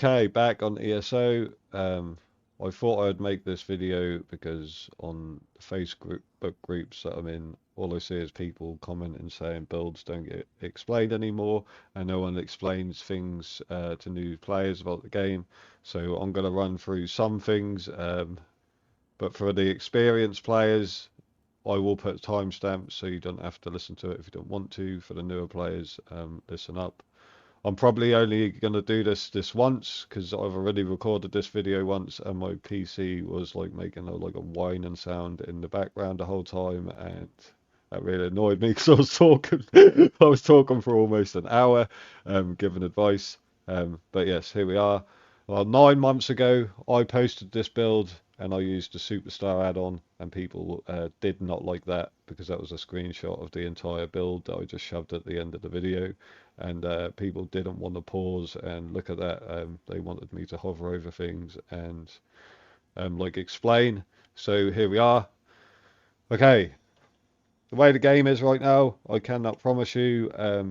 Okay, back on ESO. I thought I'd make this video because on the Facebook groups that I'm in, all I see is people commenting saying builds don't get explained anymore, and no one explains things to new players about the game. So I'm going to run through some things, but for the experienced players, I will put timestamps so you don't have to listen to it if you don't want to. For the newer players, listen up. I'm probably only going to do this once because I've already recorded this video once and my PC was like making like a whining sound in the background the whole time, and that really annoyed me because I was talking I was talking for almost an hour, giving advice. But yes, here we are. Well, 9 months ago, I posted this build and I used the superstar add-on, and people did not like that because that was a screenshot of the entire build that I just shoved at the end of the video, and people didn't want to pause and look at that. They wanted me to hover over things and like explain. So here we are. Okay, the way the game is right now, I cannot promise you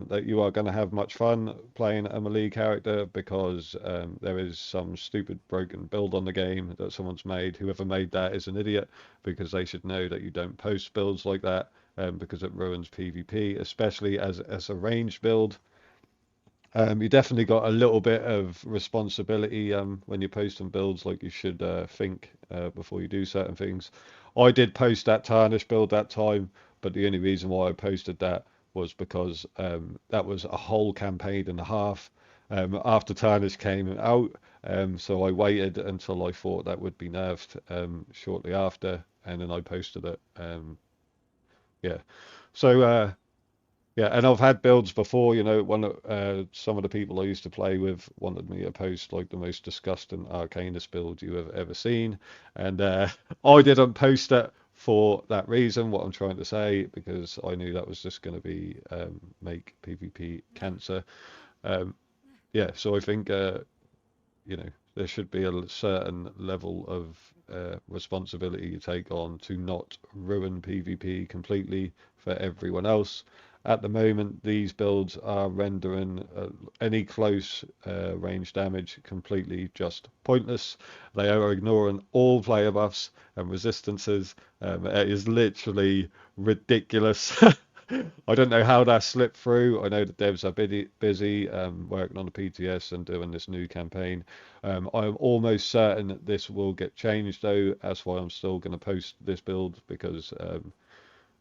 that you are going to have much fun playing a melee character because there is some stupid broken build on the game that someone's made. Whoever made that is an idiot because they should know that you don't post builds like that because it ruins PvP, especially as a ranged build. You definitely got a little bit of responsibility when you're posting builds, like you should think before you do certain things. I did post that Tarnish build that time, but the only reason why I posted that was because that was a whole campaign and a half after Tarnish came out. So I waited until I thought that would be nerfed shortly after, and then I posted it. Yeah. So yeah, and I've had builds before, some of the people I used to play with wanted me to post like the most disgusting Arcanist build you have ever seen, and I didn't post it for that reason, what I'm trying to say, because I knew that was just going to be make PvP cancer. Um, yeah, so I think there should be a certain level of responsibility you take on to not ruin PvP completely for everyone else. At the moment, these builds are rendering any close range damage completely just pointless. They are ignoring all player buffs and resistances. It is literally ridiculous. I don't know how that slipped through. I know the devs are busy working on the PTS and doing this new campaign. I'm almost certain that this will get changed though. That's why I'm still going to post this build because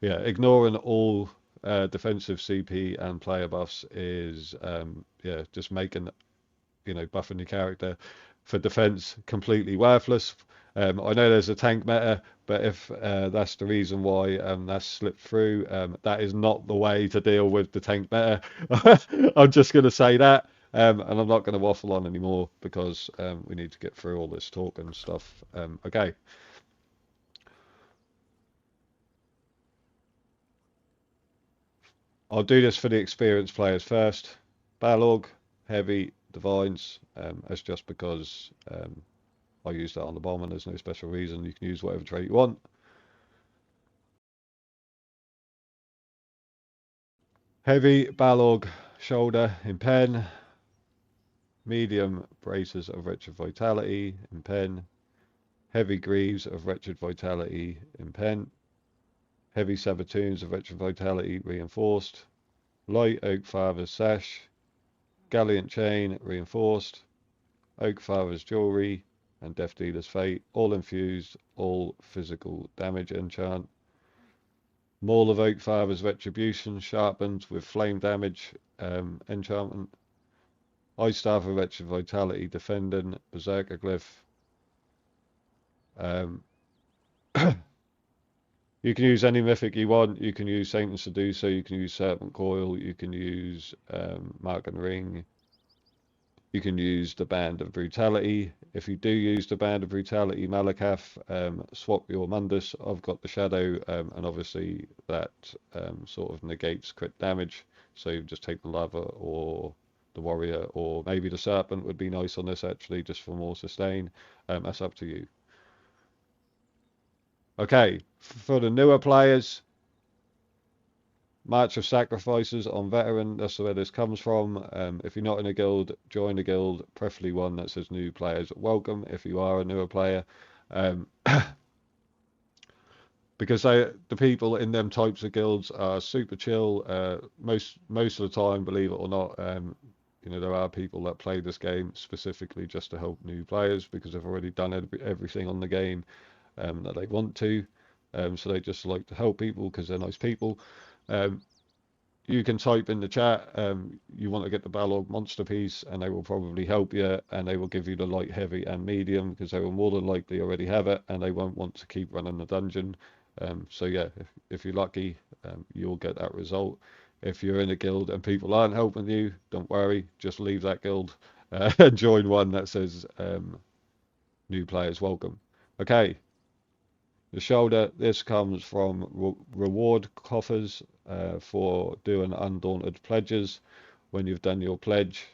yeah, ignoring all defensive CP and player buffs is yeah, just making buffing your character for defense completely worthless. I know there's a tank meta, but if that's the reason why that's slipped through, that is not the way to deal with the tank meta. I'm just going to say that, and I'm not going to waffle on anymore because we need to get through all this talk and stuff. Okay. I'll do this for the experienced players first. Balog, Heavy, Divines. That's just because I use that on the bomb and there's no special reason. You can use whatever trait you want. Heavy, Balog, Shoulder in pen. Medium, Braces of Wretched Vitality in pen. Heavy Greaves of Wretched Vitality in pen. Heavy Sabattoons of Wretched Vitality reinforced. Light Oak Father's Sash. Gallant Chain reinforced. Oak Father's Jewelry and Death Dealer's Fate, all infused, all physical damage enchant. Maul of Oak Father's Retribution, sharpened with flame damage enchantment. Ice Staff of Wretched Vitality, defending, Berserker Glyph. Um, you can use any mythic you want. You can use Saint and Seducer, you can use Serpent Coil, you can use Mark and Ring, you can use the Band of Brutality. If you do use the Band of Brutality, Malakath, swap your Mundus. I've got the Shadow, and obviously that sort of negates crit damage. So you just take the Lava or the Warrior, or maybe the Serpent would be nice on this actually, just for more sustain. That's up to you. Okay, for the newer players, March of Sacrifices on Veteran, that's where this comes from. If you're not in a guild, join a guild, preferably one that says new players welcome if you are a newer player. Um, because the people in them types of guilds are super chill. Most of the time, believe it or not, there are people that play this game specifically just to help new players because they've already done everything on the game that they want to. So they just like to help people because they're nice people. Um, you can type in the chat you want to get the Balog monster piece, and they will probably help you, and they will give you the light, heavy, and medium because they will more than likely already have it, and they won't want to keep running the dungeon. So yeah, if you're lucky, you'll get that result. If you're in a guild and people aren't helping you, don't worry, just leave that guild and join one that says new players welcome. Okay, the shoulder, this comes from reward coffers for doing undaunted pledges. When you've done your pledge,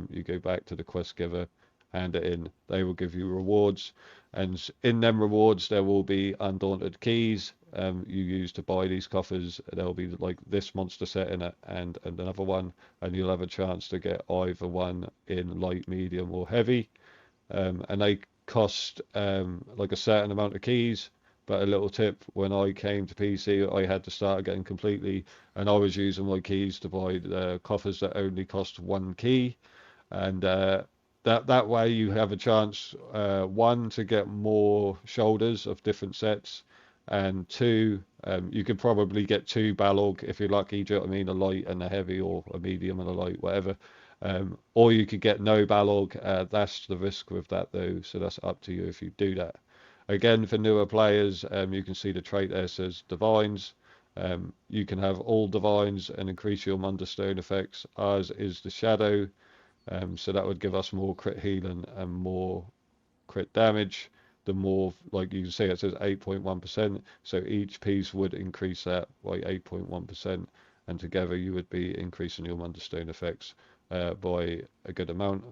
you go back to the quest giver, hand it in. They will give you rewards, and in them rewards there will be undaunted keys you use to buy these coffers. There'll be like this monster set in it and another one, and you'll have a chance to get either one in light, medium, or heavy. And they cost like a certain amount of keys. But a little tip: when I came to PC, I had to start again completely, and I was using my keys to buy the coffers that only cost one key, and that way you have a chance, one, to get more shoulders of different sets, and two, you could probably get two Balog if you're lucky. Do you know what I mean? A light and a heavy, or a medium and a light, whatever. Or you could get no Balog. That's the risk with that though, so that's up to you if you do that. Again, for newer players, you can see the trait there says Divines. You can have all Divines and increase your mundis stone effects. Ours is the Shadow, so that would give us more crit healing and more crit damage. The more, like you can see, it says 8.1%, so each piece would increase that by 8.1%, and together you would be increasing your mundis stone effects by a good amount.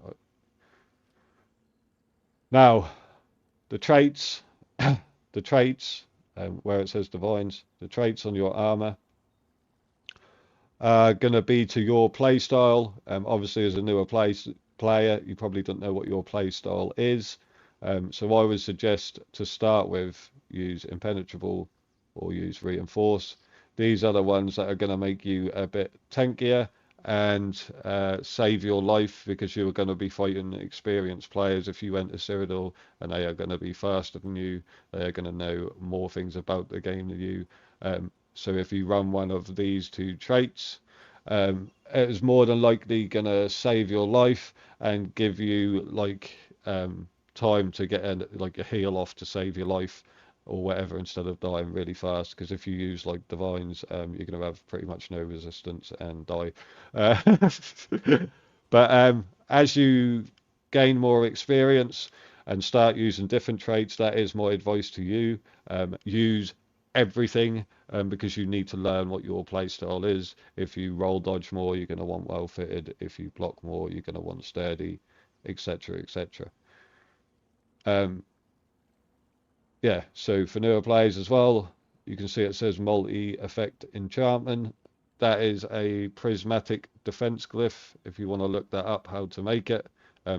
Now, the traits, the traits, where it says Divines, the traits on your armor are going to be to your play style. Obviously, as a newer player, you probably don't know what your play style is. So I would suggest to start with use Impenetrable or use Reinforce. These are the ones that are going to make you a bit tankier and save your life, because you are going to be fighting experienced players if you enter Cyrodiil, and they are going to be faster than you. They are going to know more things about the game than you. So if you run one of these two traits, it is more than likely going to save your life and give you like time to get like a heal off to save your life or whatever, instead of dying really fast. Because if you use like Divines, you're going to have pretty much no resistance and die. Uh, but as you gain more experience and start using different traits, that is my advice to you. Use everything, because you need to learn what your playstyle is. If you roll dodge more, you're going to want well fitted. If you block more, you're going to want sturdy, etc., etc. Um, yeah, so for newer players as well, you can see it says multi-effect enchantment. That is a prismatic defense glyph. If you want to look that up, how to make it,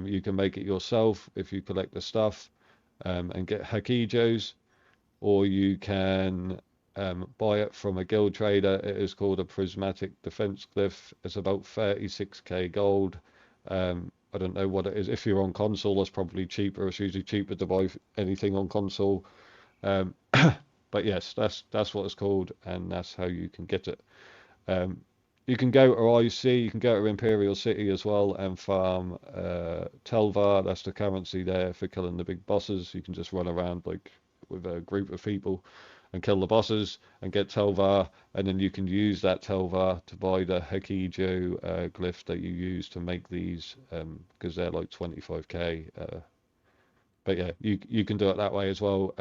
you can make it yourself if you collect the stuff and get Hakijos, or you can buy it from a guild trader. It is called a prismatic defense glyph. It's about 36k gold. I don't know what it is. If you're on console, it's probably cheaper. It's usually cheaper to buy anything on console. Um, but yes, that's what it's called, and that's how you can get it. Um, you can go to IC, you can go to Imperial City as well and farm Telvar. That's the currency there for killing the big bosses. You can just run around like with a group of people and kill the bosses and get Telvar, and then you can use that Telvar to buy the Hakijo glyph that you use to make these, because they're like 25k. But yeah, you can do it that way as well.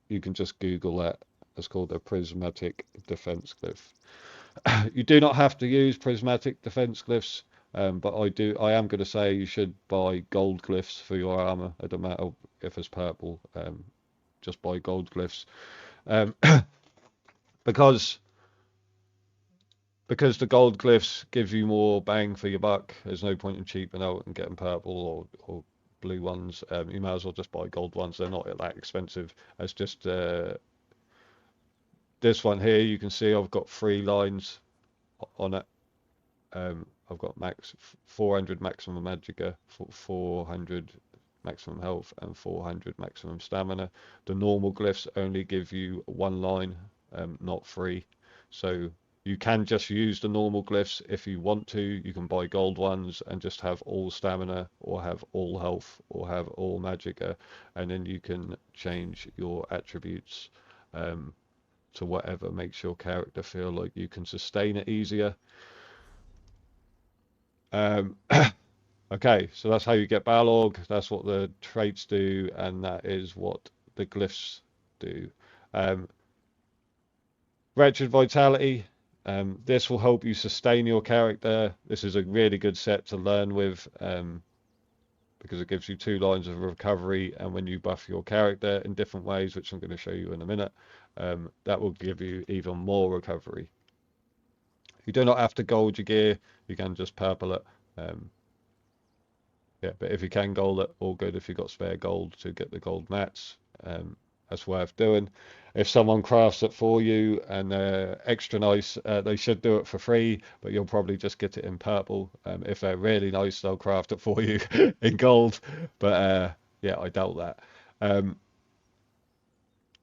You can just Google that. It's called a prismatic defense glyph. You do not have to use prismatic defense glyphs, but I am going to say you should buy gold glyphs for your armor. It don't matter if it's purple. Just buy gold glyphs, um, because because the gold glyphs give you more bang for your buck, there's no point in cheaping out and getting purple or blue ones. You might as well just buy gold ones. They're not that expensive. It's just this one here. You can see I've got 3 lines on it. I've got 400 maximum magicka, 400 maximum health, and 400 maximum stamina. The normal glyphs only give you 1 line, not 3. So you can just use the normal glyphs if you want to. You can buy gold ones and just have all stamina, or have all health, or have all magicka, and then you can change your attributes to whatever makes your character feel like you can sustain it easier. Okay, so that's how you get Balog, that's what the traits do, and that is what the glyphs do. Wretched Vitality, this will help you sustain your character. This is a really good set to learn with, because it gives you 2 lines of recovery, and when you buff your character in different ways, which I'm going to show you in a minute, that will give you even more recovery. You do not have to gold your gear, you can just purple it. Yeah, but if you can gold it, all good. If you've got spare gold to get the gold mats, that's worth doing. If someone crafts it for you and they're extra nice, they should do it for free, but you'll probably just get it in purple. If they're really nice, they'll craft it for you in gold, but yeah, I doubt that.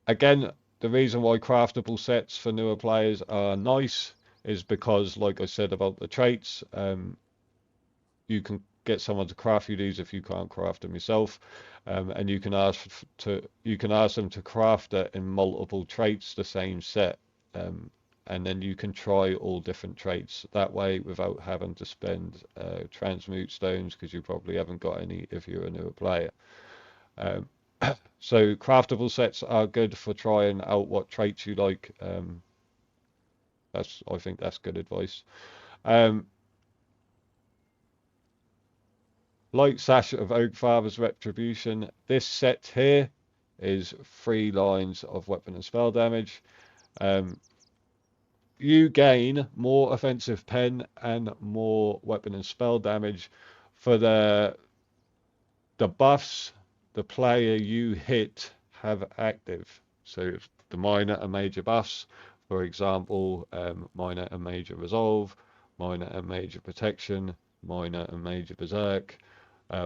Again, the reason why craftable sets for newer players are nice is because, like I said about the traits, you can get someone to craft you these if you can't craft them yourself, and you can ask them to craft it in multiple traits, the same set, and then you can try all different traits that way without having to spend transmute stones, because you probably haven't got any if you're a newer player. So craftable sets are good for trying out what traits you like. I think that's good advice. Like Sash of Oakfather's Retribution, this set here is 3 lines of weapon and spell damage. You gain more offensive pen and more weapon and spell damage for the buffs the player you hit have active. So the minor and major buffs, for example, minor and major resolve, minor and major protection, minor and major berserk,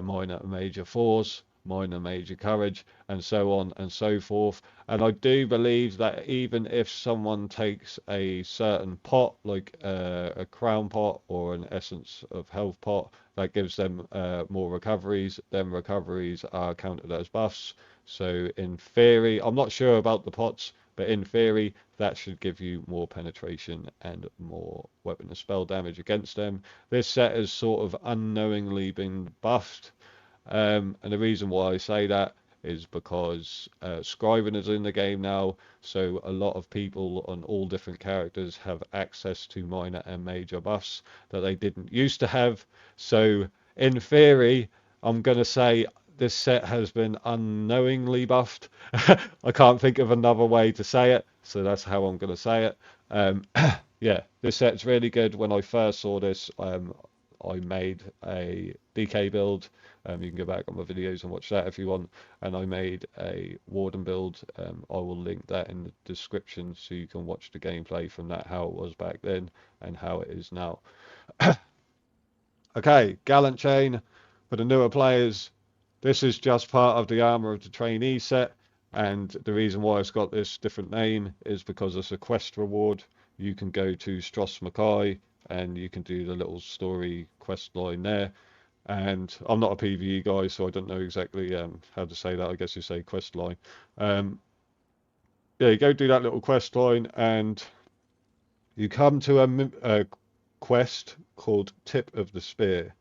minor and major force, minor major courage, and so on and so forth. And I do believe that even if someone takes a certain pot, like a crown pot or an essence of health pot, that gives them more recoveries, then recoveries are counted as buffs. So in theory, I'm not sure about the pots, but in theory, that should give you more penetration and more weapon and spell damage against them. This set has sort of unknowingly been buffed, and the reason why I say that is because scribing is in the game now, so a lot of people on all different characters have access to minor and major buffs that they didn't used to have. So in theory, I'm going to say this set has been unknowingly buffed. I can't think of another way to say it, so that's how I'm going to say it. Yeah, this set's really good. When I first saw this, I made a DK build. You can go back on my videos and watch that if you want. And I made a Warden build. I will link that in the description so you can watch the gameplay from that, how it was back then and how it is now. Okay, Gallant Chain for the newer players. This is just part of the Armor of the Trainee set, and the reason why it's got this different name is because it's a quest reward. You can go to Stross Mackay and you can do the little story quest line there. And I'm not a PvE guy, so I don't know exactly how to say that. I guess you say quest line. Yeah, you go do that little quest line, and you come to a quest called Tip of the Spear.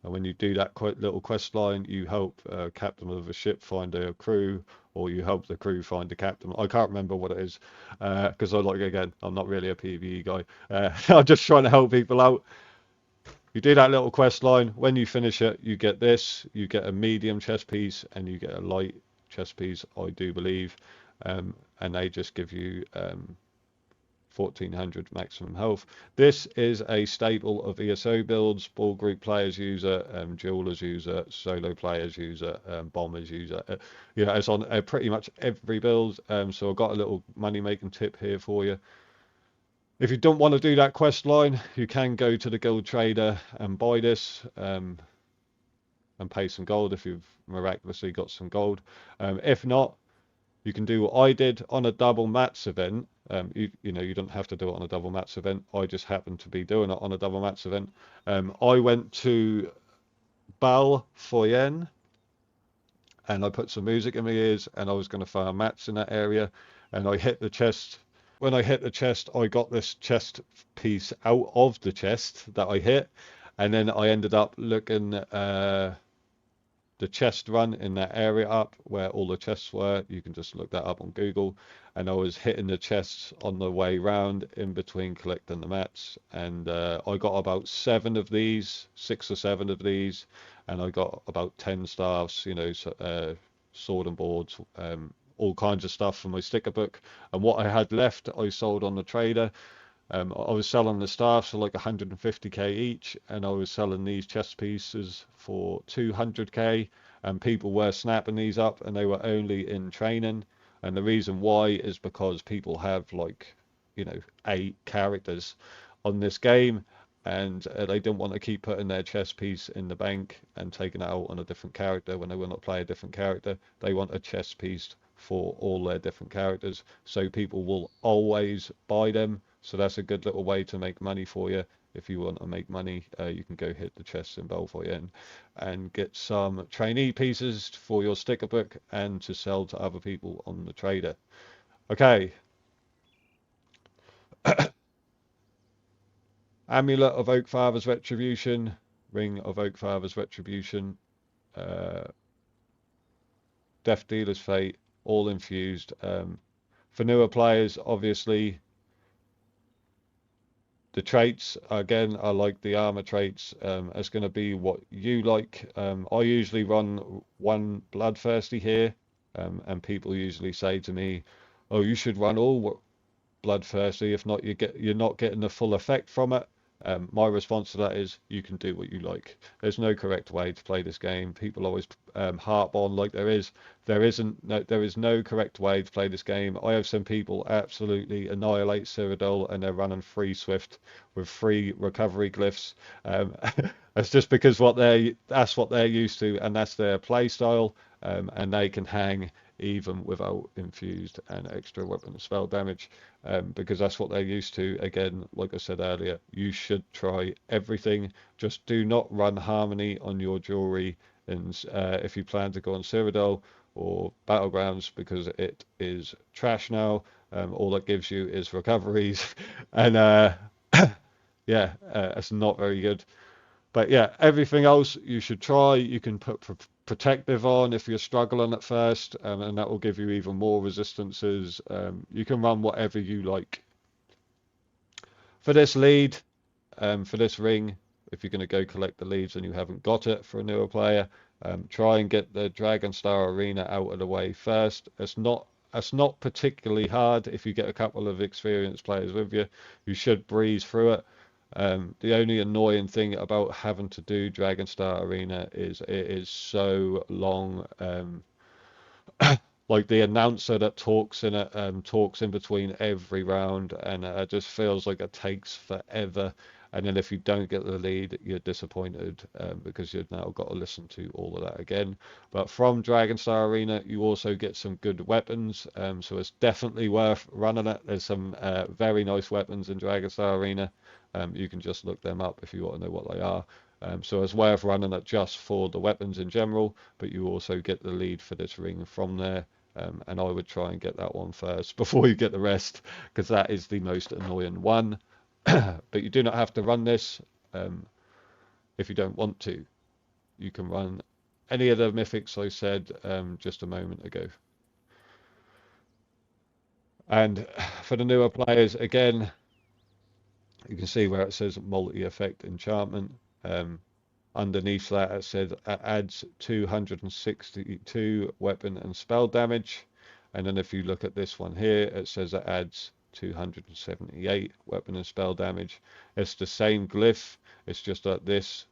And when you do that little quest line, you help a captain of a ship find a crew, or you help the crew find a captain. I can't remember what it is, because I'm not really a PvE guy. I'm just trying to help people out. You do that little quest line. When you finish it, you get this. You get a medium chest piece and you get a light chest piece, I do believe. And they just give you 1400 maximum health. This is a staple of ESO builds. Ball group players use it, duelers use it, solo players use it, bombers use it. You know, it's on pretty much every build. So I've got a little money making tip here for you. If you don't want to do that quest line, you can go to the guild trader and buy this and pay some gold if you've miraculously got some gold. If not, you can do what I did on a double mats event. You know, you don't have to do it on a double mats event. I just happened to be doing it on a double mats event. I went to Bal Foyen and I put some music in my ears and I was going to farm mats in that area and I hit the chest. When I hit the chest, I got this chest piece out of the chest that I hit, and then I ended up looking the chest run in that area up where all the chests were. You can just look that up on Google, and I was hitting the chests on the way round in between collecting the mats, and I got about 7 of these, 6 or 7 of these, and I got about 10 staffs, you know, sword and boards, all kinds of stuff from my sticker book. And what I had left I sold on the trader. I was selling the staffs for like 150k each, and I was selling these chest pieces for 200k, and people were snapping these up and they were only in training. And the reason why is because people have, like, you know, 8 characters on this game, and they don't want to keep putting their chest piece in the bank and taking it out on a different character when they will not play a different character. They want a chest piece for all their different characters, so people will always buy them. So that's a good little way to make money for you. If you want to make money, you can go hit the chests in Belfoyen and get some trainee pieces for your sticker book and to sell to other people on the trader. Okay. Amulet of Oakfather's Retribution, Ring of Oakfather's Retribution, Death Dealer's Fate, all infused. For newer players, obviously, the traits, again, I like the armor traits. It's going to be what you like. I usually run 1 Bloodthirsty here, and people usually say to me, oh, you should run all Bloodthirsty, if not you're not getting the full effect from it. My response to that is you can do what you like. There's no correct way to play this game. People always harp on like there is. There is no correct way to play this game. I have seen people absolutely annihilate Cyrodiil and they're running free Swift with 3 recovery glyphs. That's just because that's what they're used to, and that's their play style, and they can hang even without infused and extra weapon spell damage, because that's what they're used to. Again, like I said earlier, you should try everything. Just do not run Harmony on your jewelry, and if you plan to go on Cyrodiil or Battlegrounds, because it is trash now. All that gives you is recoveries, and yeah, it's not very good. But yeah, everything else you should try. You can put protective on if you're struggling at first, and that will give you even more resistances. You can run whatever you like. For this lead, for this ring, if you're going to go collect the leads and you haven't got it for a newer player, try and get the Dragon Star Arena out of the way first. It's not particularly hard if you get a couple of experienced players with you. You should breeze through it. The only annoying thing about having to do Dragon Star Arena is it is so long. Like the announcer that talks in it talks in between every round, and it just feels like it takes forever. And then if you don't get the lead, you're disappointed, because you've now got to listen to all of that again. But from Dragon Star Arena, you also get some good weapons, so it's definitely worth running it. There's some very nice weapons in Dragon Star Arena. You can just look them up if you want to know what they are. So it's worth running it just for the weapons in general, but you also get the lead for this ring from there. And I would try and get that one first before you get the rest, because that is the most annoying one. But you do not have to run this if you don't want to. You can run any of the mythics I said just a moment ago. And for the newer players, again, you can see where it says multi-effect enchantment. Underneath that it says it adds 262 weapon and spell damage. And then if you look at this one here, it says it adds 278 weapon and spell damage. It's the same glyph, it's just that this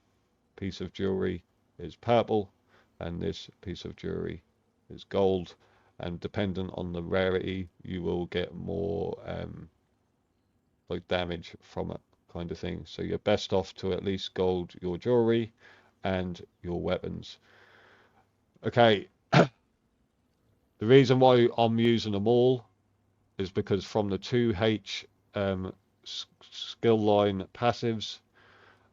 piece of jewelry is purple and this piece of jewelry is gold, and dependent on the rarity you will get more like damage from it, kind of thing. So you're best off to at least gold your jewelry and your weapons. Okay, the reason why I'm using them all is because from the 2H skill line passives,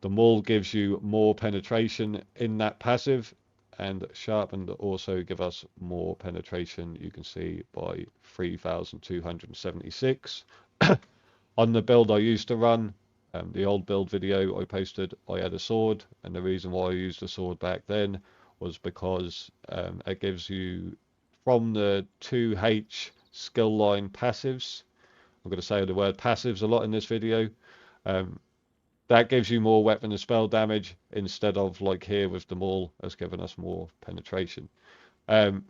the maul gives you more penetration in that passive, and sharpened also give us more penetration, you can see, by 3,276. On the build I used to run, the old build video I posted, I had a sword, and the reason why I used a sword back then was because it gives you, from the 2H skill line passives, I'm going to say the word passives a lot in this video, that gives you more weapon and spell damage instead of like here with the maul has given us more penetration. I'm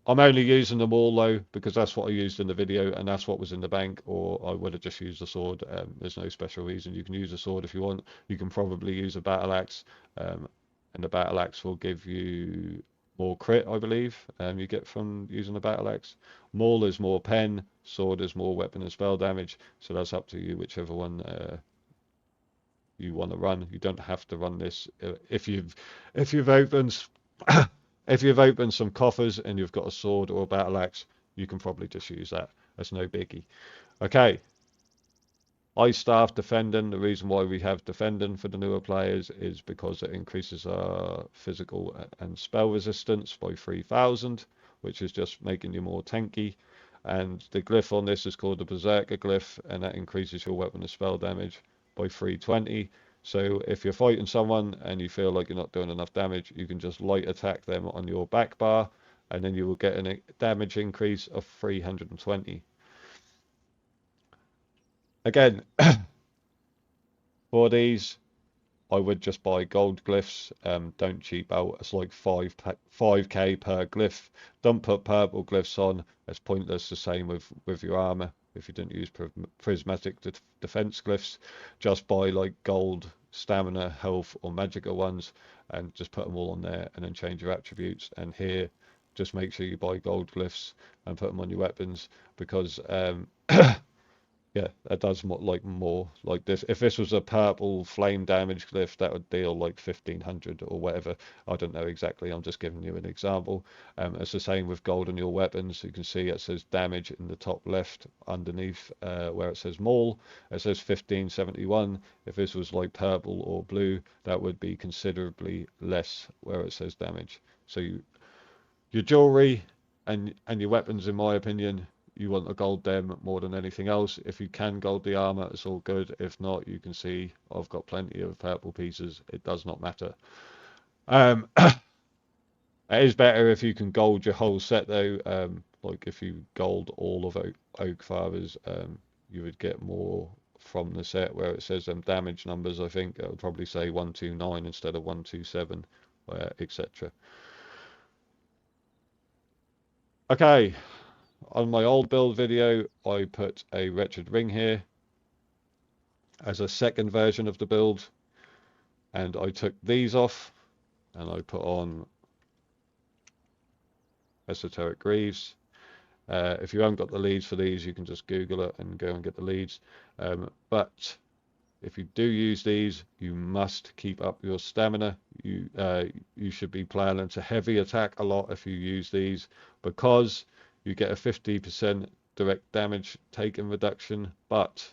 only using the maul though because that's what I used in the video and that's what was in the bank, or I would have just used the sword. There's no special reason. You can use a sword if you want. You can probably use a battle axe, and the battle axe will give you more crit, I believe, you get from using a battle axe. Maul is more pen, sword is more weapon and spell damage, so that's up to you, whichever one you want to run. You don't have to run this. If you've opened if you've opened some coffers and you've got a sword or a battle axe, you can probably just use that. That's no biggie. Okay. Ice Staff Defending. The reason why we have Defending for the newer players is because it increases our physical and spell resistance by 3,000, which is just making you more tanky. And the glyph on this is called the Berserker glyph, and that increases your weapon and spell damage by 320. So if you're fighting someone and you feel like you're not doing enough damage, you can just light attack them on your back bar, and then you will get a damage increase of 320. Again, for these, I would just buy gold glyphs. Don't cheap out. It's like 5k per glyph. Don't put purple glyphs on. It's pointless. The same with your armor. If you didn't use prismatic defense glyphs, just buy like gold, stamina, health, or magical ones, and just put them all on there, and then change your attributes. And here, just make sure you buy gold glyphs and put them on your weapons, because yeah, that does more like this. If this was a purple flame damage glyph, that would deal like 1,500 or whatever. I don't know exactly. I'm just giving you an example. It's the same with gold on your weapons. You can see it says damage in the top left underneath where it says maul. It says 1571. If this was like purple or blue, that would be considerably less where it says damage. So your jewelry and your weapons, in my opinion, you want to gold them more than anything else. If you can gold the armor, it's all good. If not, you can see I've got plenty of purple pieces. It does not matter. It is better if you can gold your whole set though. Like if you gold all of Oak Fathers, you would get more from the set. Where it says damage numbers, I think it would probably say 129 instead of 127, etc. Okay. On my old build video, I put a wretched ring here as a second version of the build, and I took these off and I put on esoteric greaves. If you haven't got the leads for these, you can just Google it and go and get the leads. But if you do use these, you must keep up your stamina. You should be planning to heavy attack a lot if you use these, because you get a 50% direct damage taken reduction, but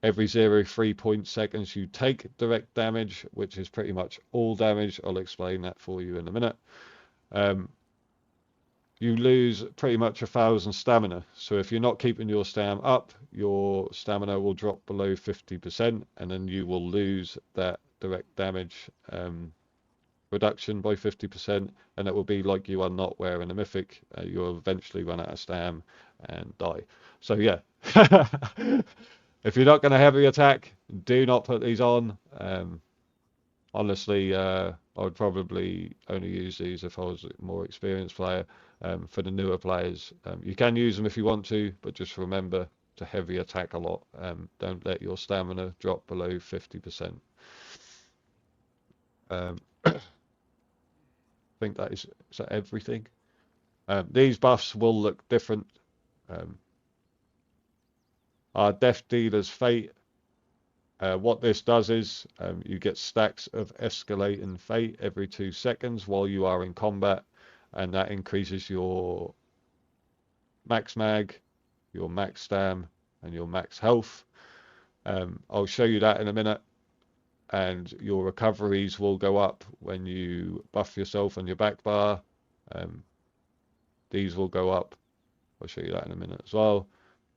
every 0.3 seconds you take direct damage, which is pretty much all damage. I'll explain that for you in a minute. You lose pretty much 1,000 stamina. So if you're not keeping your stam up, your stamina will drop below 50%, and then you will lose that direct damage reduction by 50%, and it will be like you are not wearing a mythic. You'll eventually run out of stam and die. So yeah, if you're not going to heavy attack, do not put these on. Honestly, I would probably only use these if I was a more experienced player. For the newer players, you can use them if you want to, but just remember to heavy attack a lot. Don't let your stamina drop below 50%. I think is that everything. These buffs will look different. Um, our Death Dealer's Fate. What this does is you get stacks of escalating fate every 2 seconds while you are in combat, and that increases your max mag, your max stam, and your max health. I'll show you that in a minute, and your recoveries will go up when you buff yourself on your back bar. Um, these will go up. I'll show you that in a minute as well.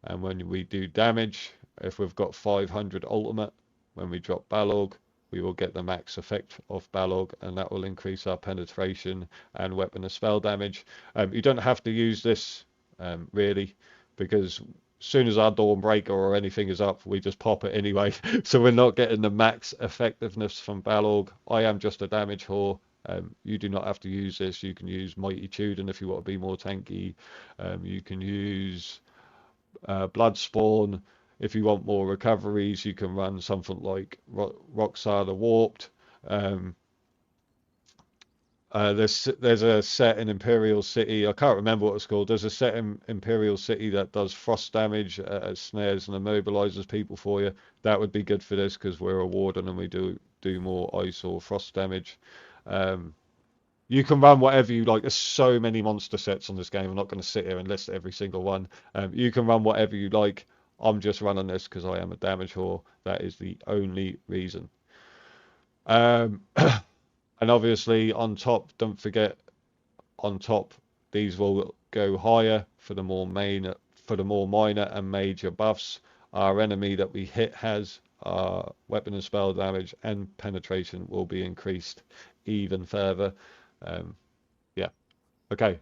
And when we do damage, if we've got 500 ultimate, when we drop Balog, we will get the max effect of Balog, and that will increase our penetration and weapon and spell damage. You don't have to use this really, because as soon as our Dawnbreaker or anything is up, we just pop it anyway. So we're not getting the max effectiveness from Balog. I am just a damage whore. You do not have to use this. You can use Mighty Tudor if you want to be more tanky. You can use Bloodspawn. If you want more recoveries, you can run something like Roxar the Warped. Um, there's a set in Imperial City. I can't remember what it's called. There's a set in Imperial City that does frost damage, snares and immobilizes people for you. That would be good for this because we're a warden and we do more ice or frost damage. Um, you can run whatever you like. There's so many monster sets on this game. I'm not going to sit here and list every single one. You can run whatever you like. I'm just running this because I am a damage whore. That is the only reason. Um, and obviously on top, don't forget on top, these will go higher for the more minor and major buffs. Our enemy that we hit has weapon and spell damage and penetration will be increased even further. Um, yeah. Okay,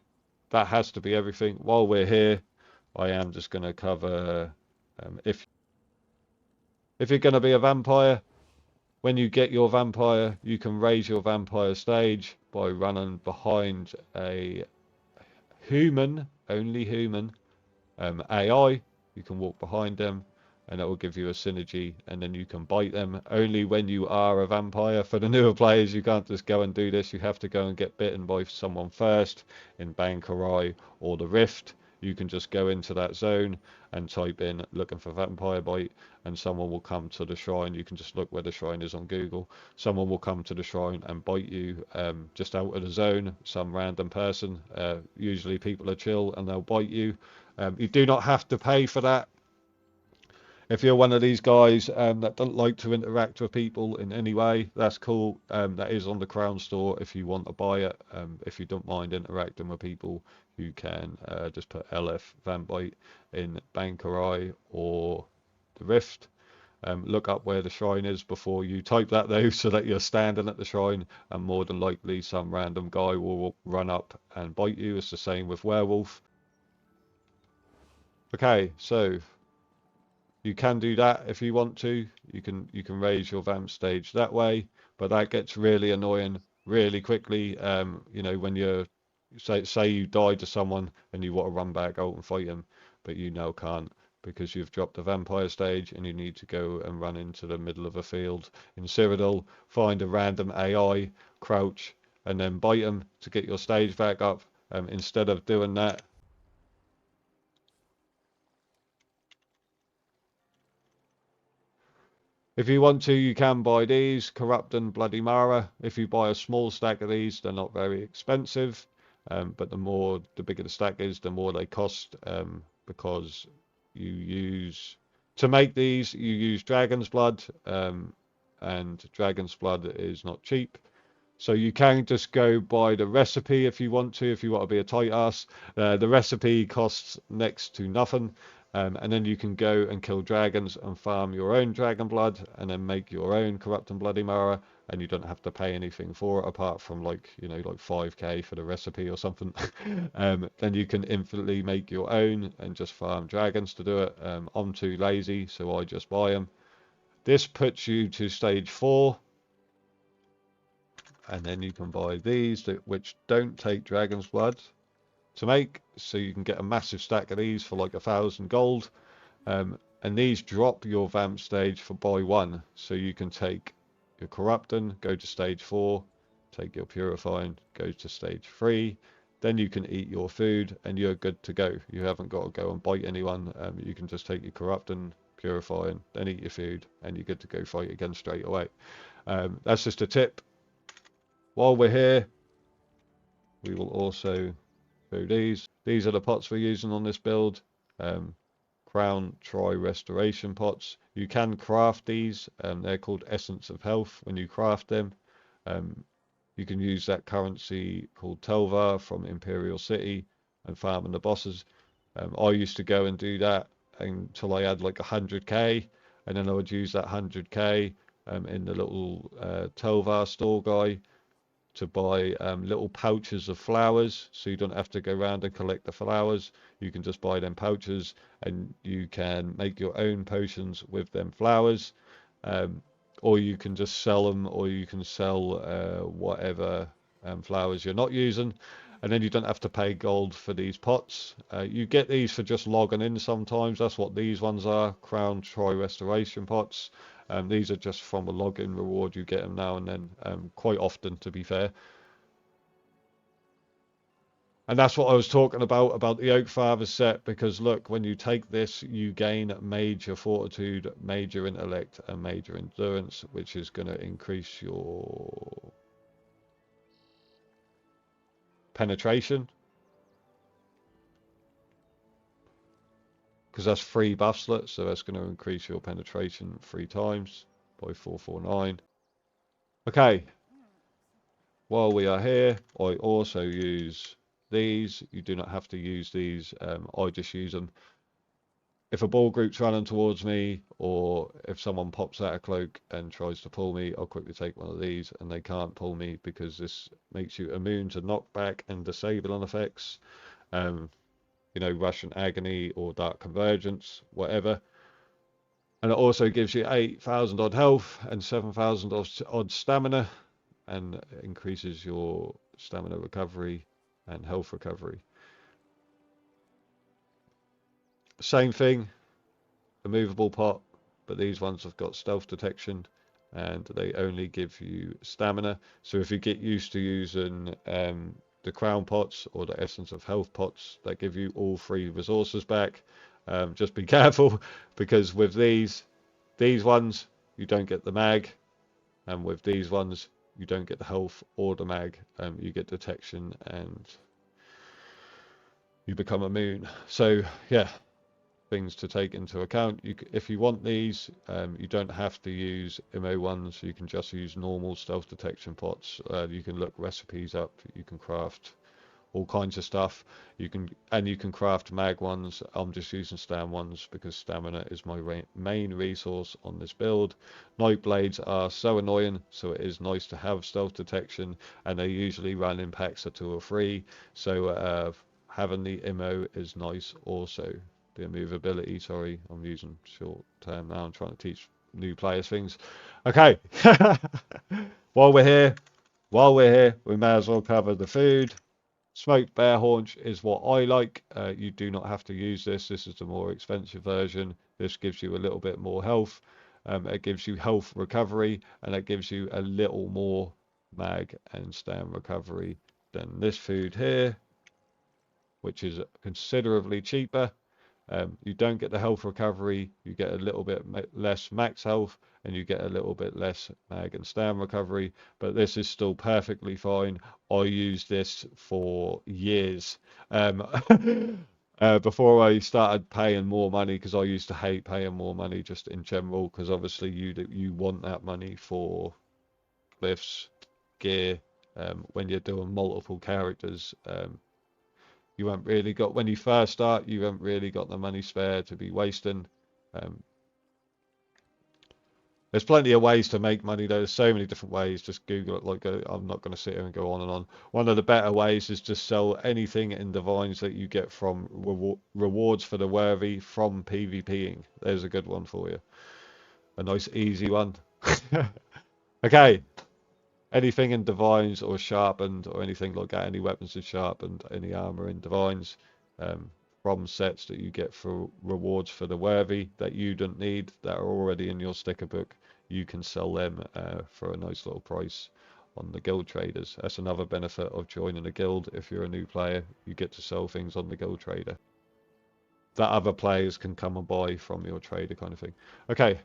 that has to be everything. While we're here, I am just going to cover if you're going to be a vampire, when you get your vampire, you can raise your vampire stage by running behind a human, only human AI. You can walk behind them and that will give you a synergy, and then you can bite them only when you are a vampire. For the newer players, you can't just go and do this. You have to go and get bitten by someone first in Bankarai or the Rift. You can just go into that zone and type in looking for vampire bite, and someone will come to the shrine. You can just look where the shrine is on Google. Someone will come to the shrine and bite you just out of the zone. Some random person, usually people are chill, and they'll bite you. You do not have to pay for that. If you're one of these guys that don't like to interact with people in any way, that's cool. That is on the Crown Store if you want to buy it. If you don't mind interacting with people, you can just put LF Vampite in Bankarai or the Rift. Look up where the shrine is before you type that though, so that you're standing at the shrine, and more than likely some random guy will run up and bite you. It's the same with Werewolf. Okay, so you can do that if you want to. You can raise your vamp stage that way, but that gets really annoying really quickly. When you're say you die to someone and you want to run back out and fight them, but you now can't because you've dropped the vampire stage and you need to go and run into the middle of a field in Cyrodiil, find a random AI, crouch, and then bite them to get your stage back up. Instead of doing that, if you want to, you can buy these, Corrupt and Bloody Mara. If you buy a small stack of these, they're not very expensive. But the bigger the stack is, the more they cost. Because to make these, you use Dragon's Blood. And Dragon's Blood is not cheap. So you can just go buy the recipe if you want to, if you want to be a tight ass. The recipe costs next to nothing. And then you can go and kill dragons and farm your own dragon blood and then make your own corrupt and bloody Mara, and you don't have to pay anything for it apart from like 5k for the recipe or something. Then you can infinitely make your own and just farm dragons to do it. I'm too lazy, so I just buy them. This puts you to stage 4. and then you can buy these which don't take dragon's blood to make, so you can get a massive stack of these for like 1,000 gold. And these drop your vamp stage for by 1, so you can take your corrupting, go to stage 4, take your purifying, go to stage 3, then you can eat your food and you're good to go. You haven't got to go and bite anyone. You can just take your corrupting, purifying, then eat your food, and you're good to go fight again straight away. That's just a tip. While we're here, we will also do these. These are the pots we're using on this build. Crown Tri Restoration pots. You can craft these. They're called Essence of Health when you craft them. You can use that currency called Telvar from Imperial City and farming the bosses. I used to go and do that until I had like 100k, and then I would use that 100k in the little Telvar store guy to buy little pouches of flowers, so you don't have to go around and collect the flowers. You can just buy them pouches, and you can make your own potions with them flowers, or you can just sell them, or you can sell whatever flowers you're not using, and then you don't have to pay gold for these pots. You get these for just logging in sometimes. That's what these ones are, Crown Tri Restoration pots. These are just from a login reward. You get them now and then, quite often, to be fair. And that's what I was talking about the Oak Father set, because look, when you take this, you gain major fortitude, major intellect, and major endurance, which is going to increase your penetration. Because that's 3 buff slots, so that's going to increase your penetration 3 times by 449. Okay, while we are here, I also use these. You do not have to use these. I just use them if a ball group's running towards me, or if someone pops out a cloak and tries to pull me. I'll quickly take one of these, and they can't pull me because this makes you immune to knockback and disabling effects. You know, Russian Agony or Dark Convergence, whatever. And it also gives you 8,000 odd health and 7,000 odd stamina, and increases your stamina recovery and health recovery. Same thing, a movable pot, but these ones have got stealth detection, and they only give you stamina. So if you get used to using the crown pots or the essence of health pots that give you all 3 resources back, just be careful, because with these ones you don't get the mag, and with these ones you don't get the health or the mag. You get detection and you become immune. So yeah, things to take into account. If you want these, you don't have to use MO ones. You can just use normal stealth detection pots. You can look recipes up. You can craft all kinds of stuff. You can craft mag ones. I'm just using Stam ones because stamina is my main resource on this build. Night blades are so annoying, so it is nice to have stealth detection, and they usually run in packs of 2 or 3. So having the MO is nice also. The immovability, sorry, I'm using short term now. I'm trying to teach new players things. Okay. While we're here, we may as well cover the food. Smoked bear haunch is what I like. You do not have to use this. This is the more expensive version. This gives you a little bit more health. It gives you health recovery, and it gives you a little more mag and stam recovery than this food here, which is considerably cheaper. You don't get the health recovery. You get a little bit less max health, and you get a little bit less mag and stam recovery, but this is still perfectly fine. I used this for years before I started paying more money, because I used to hate paying more money just in general, because obviously you want that money for glyphs, gear, when you're doing multiple characters. You haven't really got, when you first start, you haven't really got the money spare to be wasting. There's plenty of ways to make money though. There's so many different ways. Just Google it. Like, I'm not going to sit here and go on and on. One of the better ways is just sell anything in divines that you get from rewards for the worthy from PvPing. There's a good one for you. A nice easy one. Okay. Anything in divines or sharpened or anything like that, any weapons in sharpened, any armor in divines, um, from sets that you get for rewards for the worthy that you don't need, that are already in your sticker book, you can sell them for a nice little price on the guild traders. That's another benefit of joining a guild. If you're a new player, you get to sell things on the guild trader that other players can come and buy from your trader, kind of thing. Okay,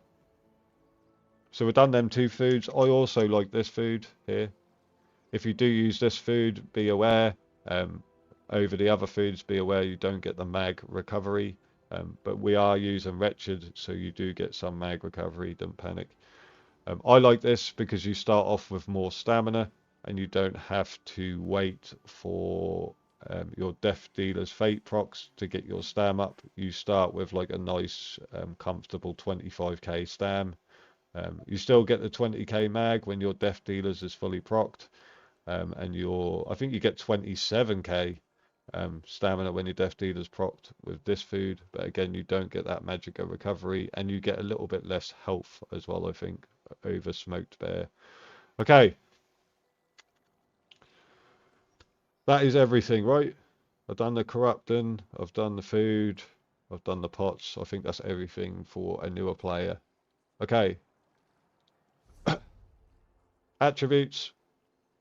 so we've done them two foods. I also like this food here. If you do use this food, be aware. Um, over the other foods, be aware you don't get the mag recovery. But we are using wretched, so you do get some mag recovery. Don't panic. I like this because you start off with more stamina and you don't have to wait for your death dealer's fate procs to get your stam up. You start with like a nice, comfortable 25k stam. You still get the 20k mag when your death dealers is fully procced. And I think you get 27k stamina when your death dealer's procced with this food, but again, you don't get that magica recovery, and you get a little bit less health as well, I think, over smoked bear. Okay, that is everything, right? I've done the corrupting, I've done the food, I've done the pots. I think that's everything for a newer player. Okay, attributes.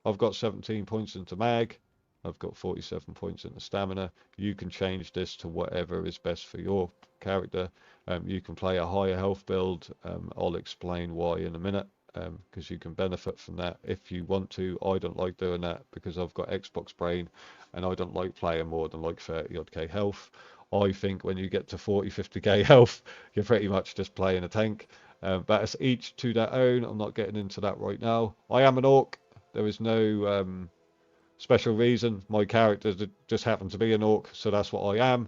I've got 17 points into mag. I've got 47 points into stamina. You can change this to whatever is best for your character. You can play a higher health build. I'll explain why in a minute, because you can benefit from that if you want to. I don't like doing that because I've got Xbox brain and I don't like playing more than like 30 odd K health. I think when you get to 40, 50k health, you're pretty much just playing a tank. But it's each to their own. I'm not getting into that right now. I am an orc. There is no special reason. My character just happened to be an orc, so that's what I am.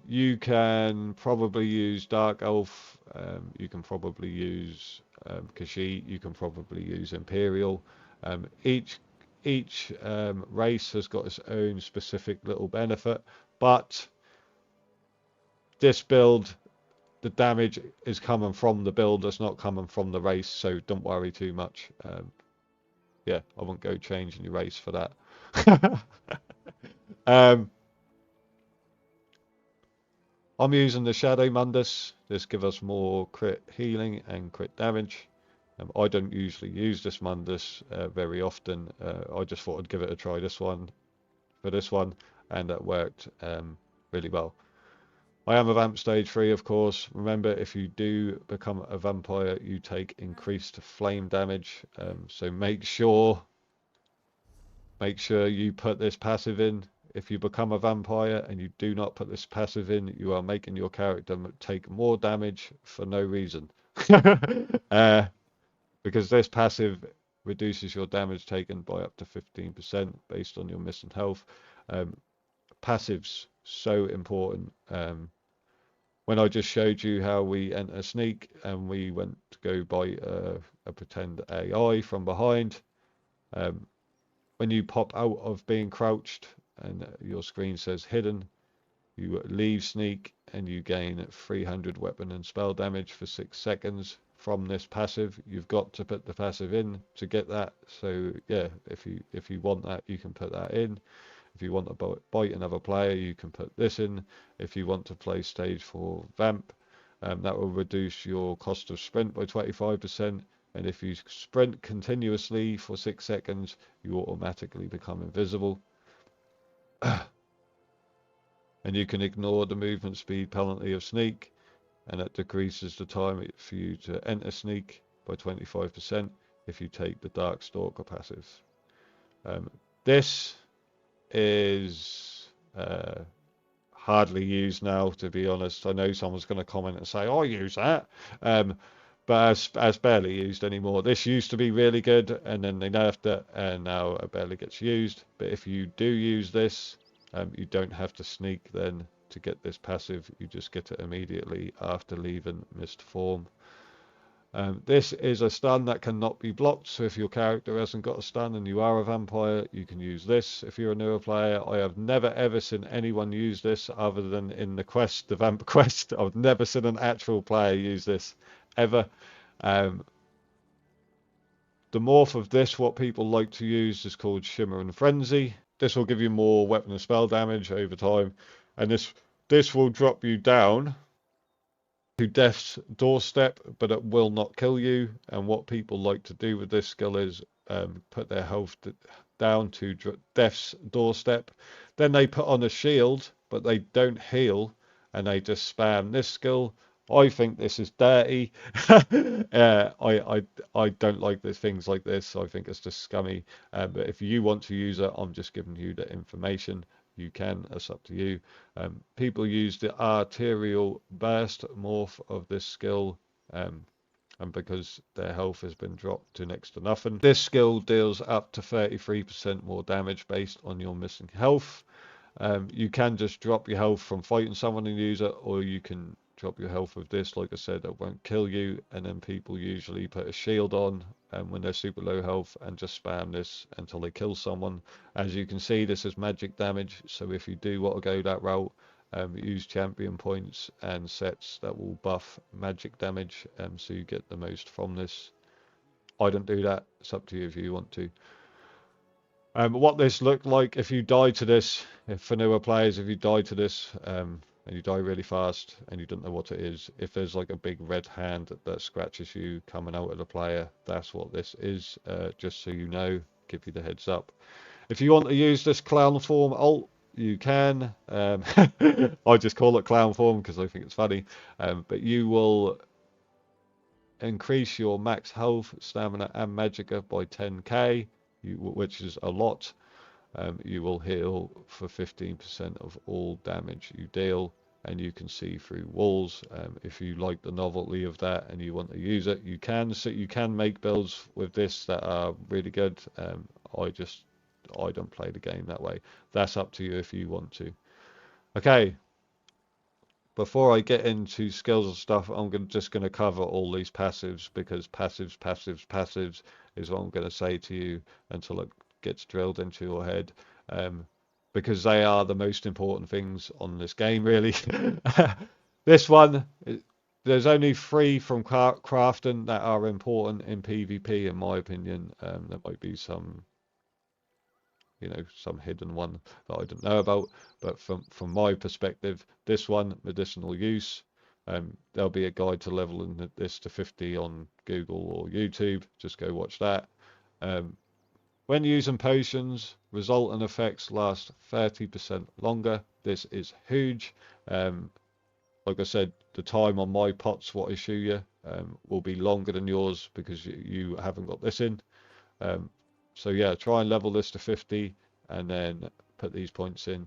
You can probably use Dark Elf. You can probably use Khajiit. You can probably use Imperial. Each race has got its own specific little benefit, but this build, the damage is coming from the build. It's not coming from the race, so don't worry too much. Yeah, I won't go changing your race for that. um, I'm using the Shadow Mundis. This gives us more crit healing and crit damage. I don't usually use this Mundis very often. I just thought I'd give it a try for this one, and that worked really well. I am a vamp stage 3, of course. Remember, if you do become a vampire, you take increased flame damage. So make sure you put this passive in. If you become a vampire and you do not put this passive in, you are making your character take more damage for no reason. Because this passive reduces your damage taken by up to 15% based on your missing health. Passives so important. When I just showed you how we enter sneak and we went to go by a pretend AI from behind, when you pop out of being crouched and your screen says hidden, you leave sneak and you gain 300 weapon and spell damage for 6 seconds from this passive. You've got to put the passive in to get that. So yeah, if you want that, you can put that in. If you want to bite another player, you can put this in. If you want to play stage 4 vamp, that will reduce your cost of sprint by 25%. And if you sprint continuously for 6 seconds, you automatically become invisible. And you can ignore the movement speed penalty of sneak, and that decreases the time for you to enter sneak by 25% if you take the Dark Stalker passive. This is hardly used now, to be honest. I know someone's going to comment and say, I use that. But as barely used anymore. This used to be really good, and then they nerfed it, and now it barely gets used. But if you do use this, you don't have to sneak then to get this passive. You just get it immediately after leaving mist form. This is a stun that cannot be blocked, so if your character hasn't got a stun and you are a vampire, you can use this. If you're a newer player, I have never ever seen anyone use this other than in the quest, the vamp quest. I've never seen an actual player use this ever. The morph of this, what people like to use, is called Shimmer and Frenzy. This will give you more weapon and spell damage over time, and this will drop you down to death's doorstep, but it will not kill you. And what people like to do with this skill is put their health down to death's doorstep. Then they put on a shield, but they don't heal, and they just spam this skill. I think this is dirty. I don't like things like this. I think it's just scummy. But if you want to use it, I'm just giving you the information. You can, it's up to you. People use the arterial burst morph of this skill, and because their health has been dropped to next to nothing. This skill deals up to 33% more damage based on your missing health. You can just drop your health from fighting someone and use it, or you can drop your health with this. Like I said, it won't kill you, and then people usually put a shield on when they're super low health and just spam this until they kill someone. As you can see, this is magic damage, so if you do want to go that route, use champion points and sets that will buff magic damage, so you get the most from this. I don't do that. It's up to you if you want to. What this looked like if you die to this, for newer players, if you die to this and you die really fast and you don't know what it is, if there's like a big red hand that scratches you coming out of the player, that's what this is, just so you know, give you the heads up. If you want to use this clown form ult, you can. I just call it clown form because I think it's funny, but you will increase your max health, stamina and magicka by 10k, which is a lot. You will heal for 15% of all damage you deal, and you can see through walls. If you like the novelty of that and you want to use it, you can. So you can make builds with this that are really good. I don't play the game that way. That's up to you if you want to. Okay. Before I get into skills and stuff, I'm just going to cover all these passives, because passives is what I'm going to say to you until it gets drilled into your head, because they are the most important things on this game, really. This one, there's only 3 from crafting that are important in PvP, in my opinion. There might be some, some hidden one that I don't know about, but from my perspective, this one, medicinal use, there'll be a guide to leveling this to 50 on Google or YouTube. Just go watch that. When using potions, resultant effects last 30% longer. This is huge. Like I said, the time on my pots, what I show you, will be longer than yours because you haven't got this in. So yeah, try and level this to 50 and then put these points in.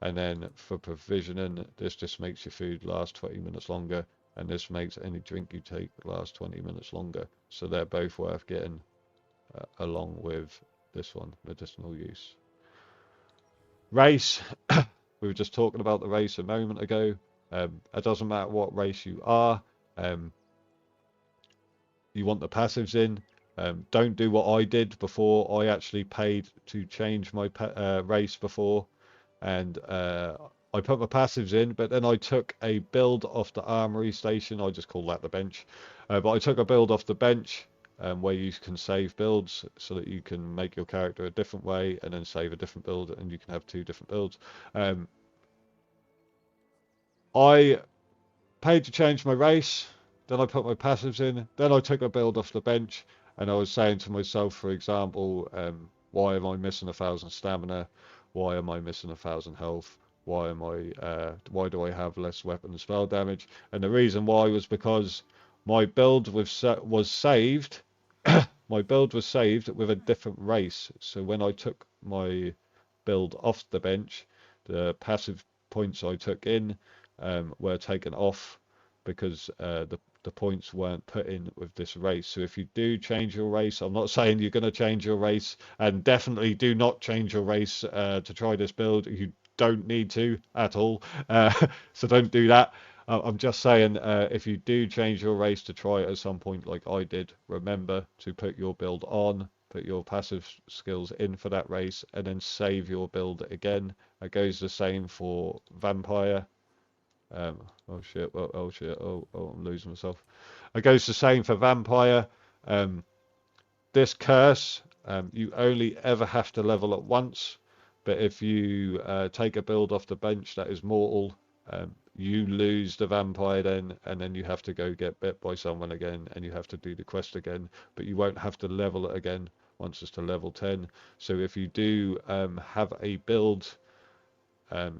And then for provisioning, this just makes your food last 20 minutes longer, and this makes any drink you take last 20 minutes longer. So they're both worth getting along with this one, medicinal use. Race, we were just talking about the race a moment ago. It doesn't matter what race you are. You want the passives in. Don't do what I did before. I actually paid to change my race before, and I put my passives in, but then I took a build off the armory station. I just call that the bench. But I took a build off the bench where you can save builds so that you can make your character a different way and then save a different build, and you can have 2 different builds. I paid to change my race, then I put my passives in, then I took a build off the bench, and I was saying to myself, for example, why am I missing 1,000 stamina? Why am I missing 1,000 health? Why do I have less weapon and spell damage? And the reason why was because my build was saved. My build was saved with a different race. So when I took my build off the bench, the passive points I took in were taken off because the points weren't put in with this race. So if you do change your race, I'm not saying you're going to change your race, and definitely do not change your race to try this build. You don't need to at all, so don't do that. I'm just saying, if you do change your race to try it at some point like I did, remember to put your build on, put your passive skills in for that race, and then save your build again. It goes the same for vampire. Oh shit, I'm losing myself. It goes the same for vampire. this curse, you only ever have to level it once, but if you take a build off the bench that is mortal, you lose the vampire then, and then you have to go get bit by someone again, and you have to do the quest again, but you won't have to level it again once it's to level 10. So if you do have a build,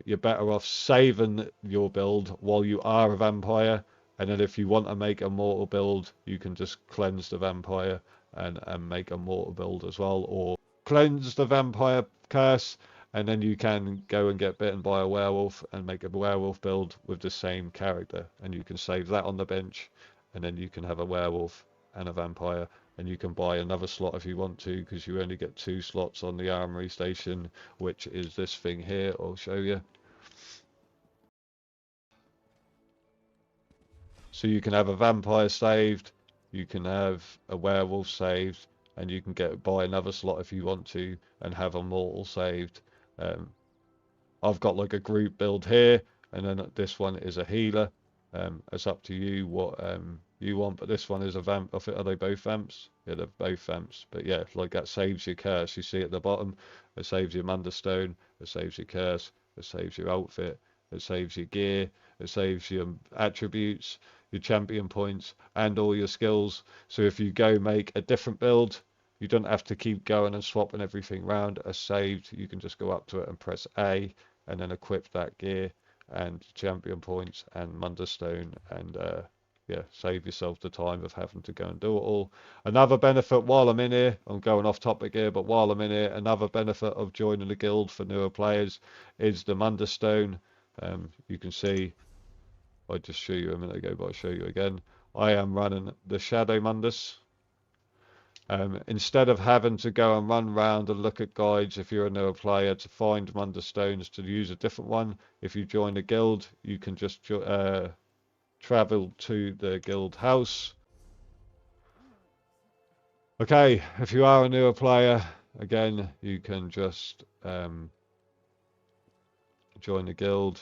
you're better off saving your build while you are a vampire, and then if you want to make a mortal build, you can just cleanse the vampire and make a mortal build as well, or cleanse the vampire curse, and then you can go and get bitten by a werewolf and make a werewolf build with the same character, and you can save that on the bench, and then you can have a werewolf and a vampire, and you can buy another slot if you want to, because you only get 2 slots on the armory station, which is this thing here. I'll show you. So you can have a vampire saved, you can have a werewolf saved, and you can buy another slot if you want to, and have a mortal saved. I've got like a group build here, and then this one is a healer. It's up to you what you want, but this one is a vamp. I think, are they both vamps? Yeah, they're both vamps. But yeah, like that saves your curse. You see at the bottom, it saves your mundis stone, it saves your curse, it saves your outfit, it saves your gear, it saves your attributes, your champion points, and all your skills. So if you go make a different build, you don't have to keep going and swapping everything around. As saved, you can just go up to it and press A, and then equip that gear and champion points and mundis stone, and yeah, save yourself the time of having to go and do it all. Another benefit while I'm in here, I'm going off topic here, but while I'm in here, another benefit of joining the guild for newer players is the mundis stone. You can see, I just showed you a minute ago, but I'll show you again. I am running the shadow mundis. Instead of having to go and run around and look at guides if you're a newer player to find mundis stones to use a different one, if you join a guild, you can just travel to the guild house. Okay, if you are a newer player, again, you can just join the guild,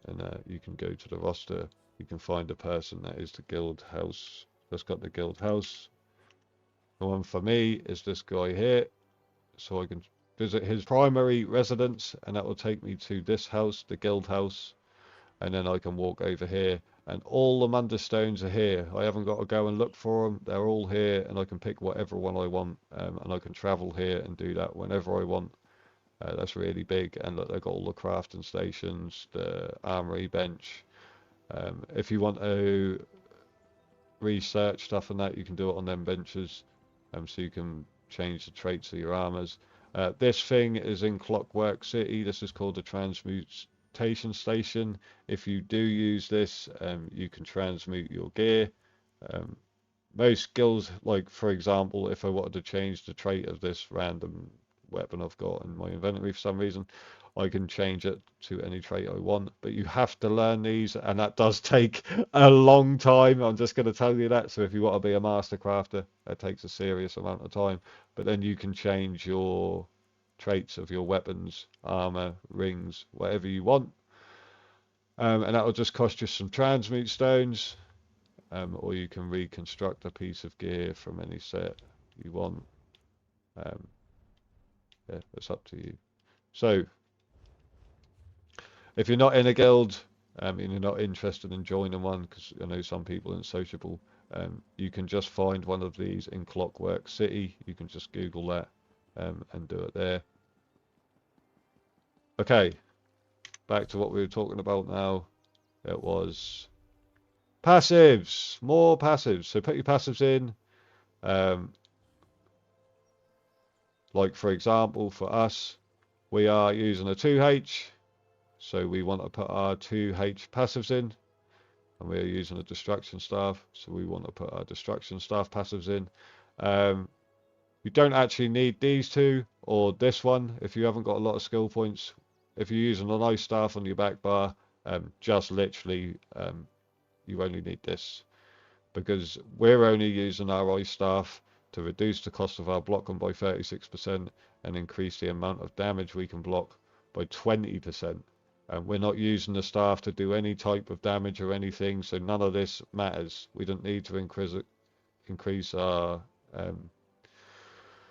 and you can go to the roster. You can find a person that is the guild house, that's got the guild house. The one for me is this guy here, so I can visit his primary residence, and that will take me to this house, the guild house, and then I can walk over here, and all the mundis stones are here. I haven't got to go and look for them, they're all here, and I can pick whatever one I want, and I can travel here and do that whenever I want. That's really big, and look, they've got all the crafting stations, the armory bench. If you want to research stuff and that, you can do it on them benches. So you can change the traits of your armors. This thing is in Clockwork City. This is called the transmutation station. If you do use this, you can transmute your gear. Most skills, like for example, if I wanted to change the trait of this random weapon I've got in my inventory for some reason, I can change it to any trait I want, but you have to learn these, and that does take a long time. I'm just going to tell you that. So if you want to be a master crafter, that takes a serious amount of time. But then you can change your traits of your weapons, armor, rings, whatever you want. And that will just cost you some transmute stones, or you can reconstruct a piece of gear from any set you want. Yeah, it's up to you. So if you're not in a guild, and you're not interested in joining one, because I know some people aren't sociable, you can just find one of these in Clockwork City. You can just Google that and do it there. Okay, back to what we were talking about now. It was passives, more passives. So put your passives in. Like for example, for us, we are using a 2H. So we want to put our 2H passives in, and we're using a destruction staff, so we want to put our destruction staff passives in. You don't actually need these two or this one if you haven't got a lot of skill points. If you're using an ice staff on your back bar, just literally you only need this, because we're only using our ice staff to reduce the cost of our blocking by 36% and increase the amount of damage we can block by 20%. And we're not using the staff to do any type of damage or anything, so none of this matters. We don't need to increase our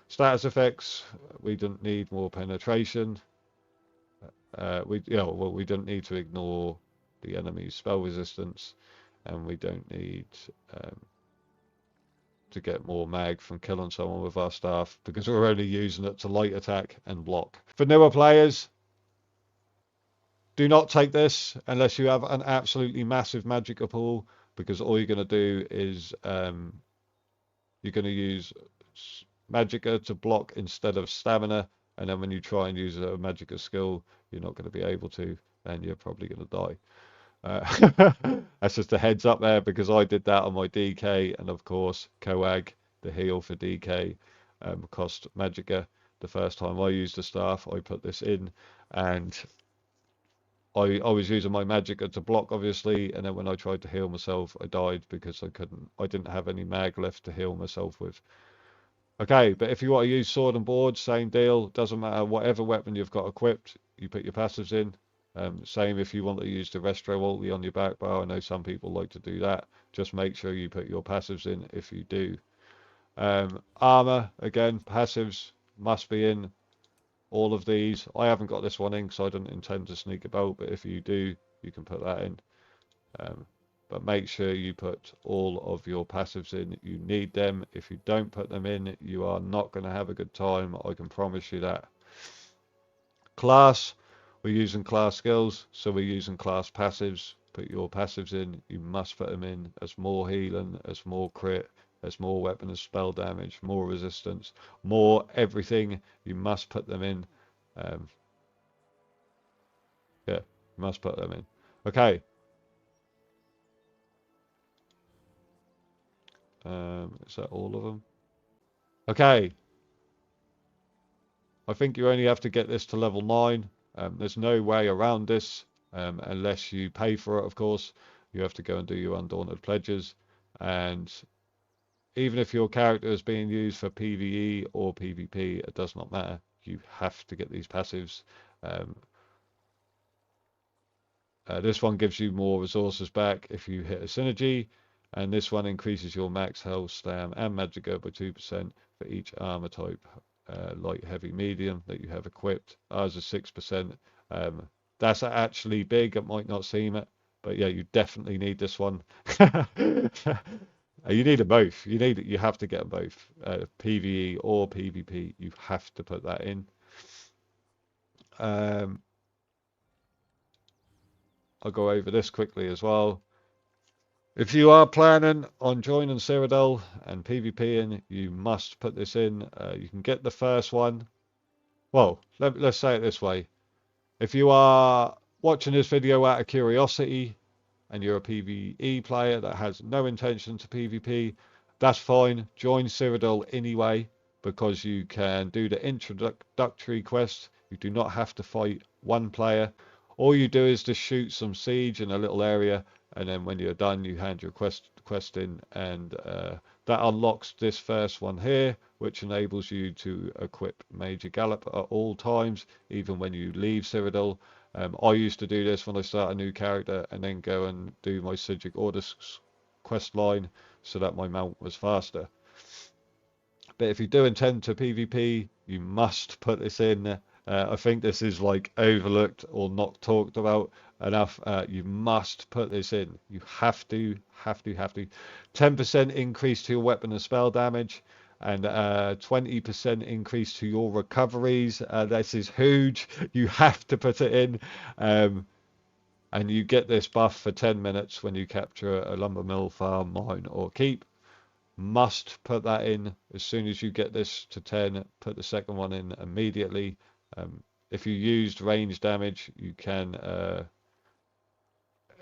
Status effects, we don't need more penetration. We don't need to ignore the enemy's spell resistance, and we don't need um, to get more mag from killing someone with our staff because we're only using it to light attack and block. For newer players, do not take this unless you have an absolutely massive magicka pool, because all you're going to do is you're going to use magicka to block instead of stamina, and then when you try and use a magicka skill, you're not going to be able to, and you're probably going to die. That's just a heads up there, because I did that on my DK, and of course Coag, the heal for DK, cost magicka. The first time I used the staff, I put this in, and I was using my magicka to block, obviously, and then when I tried to heal myself, I died because I didn't have any mag left to heal myself with. Okay, but if you want to use sword and board, same deal. Doesn't matter, whatever weapon you've got equipped, you put your passives in. Same if you want to use the Restro ulti on your back bar. I know some people like to do that. Just make sure you put your passives in if you do. Armor, again, passives must be in all of these. I haven't got this one in because I don't intend to sneak about, but if you do, you can put that in. But make sure you put all of your passives in. You need them. If you don't put them in, you are not going to have a good time. I can promise you that. Class, we're using class skills, so we're using class passives. Put your passives in. You must put them in as more healing, as more crit, as more weapon and spell damage, more resistance, more everything. You must put them in. Yeah, you must put them in. Okay. Is that all of them? Okay. I think you only have to get this to level 9. There's no way around this unless you pay for it, of course. You have to go and do your Undaunted Pledges. And even if your character is being used for PvE or PvP, it does not matter. You have to get these passives. Um, this one gives you more resources back if you hit a synergy. And this one increases your max health, stam, and magicka by 2% for each armor type. Light, heavy, medium that you have equipped. Ours is 6%. That's actually big. It might not seem it, but yeah, you definitely need this one. You need them both. You have to get them both. PvE or PvP. You have to put that in. I'll go over this quickly as well. If you are planning on joining Cyrodiil and PvPing, you must put this in. You can get the first one. Well, let's say it this way. If you are watching this video out of curiosity and you're a PvE player that has no intention to PvP, that's fine. Join Cyrodiil anyway, because you can do the introductory quest. You do not have to fight one player. All you do is just shoot some siege in a little area, and then when you're done, you hand your quest in, and that unlocks this first one here, which enables you to equip Major Gallop at all times, even when you leave Cyrodiil. I used to do this when I start a new character, and then go and do my Sigil Orders quest line so that my mount was faster. But if you do intend to PvP, you must put this in. I think this is like overlooked or not talked about enough. You must put this in. You have to. 10% increase to your weapon and spell damage, and 20% increase to your recoveries. This is huge. You have to put it in. And you get this buff for 10 minutes when you capture a lumber mill, farm, mine, or keep. Must put that in as soon as you get this to 10. Put the second one in immediately. If you used range damage, you can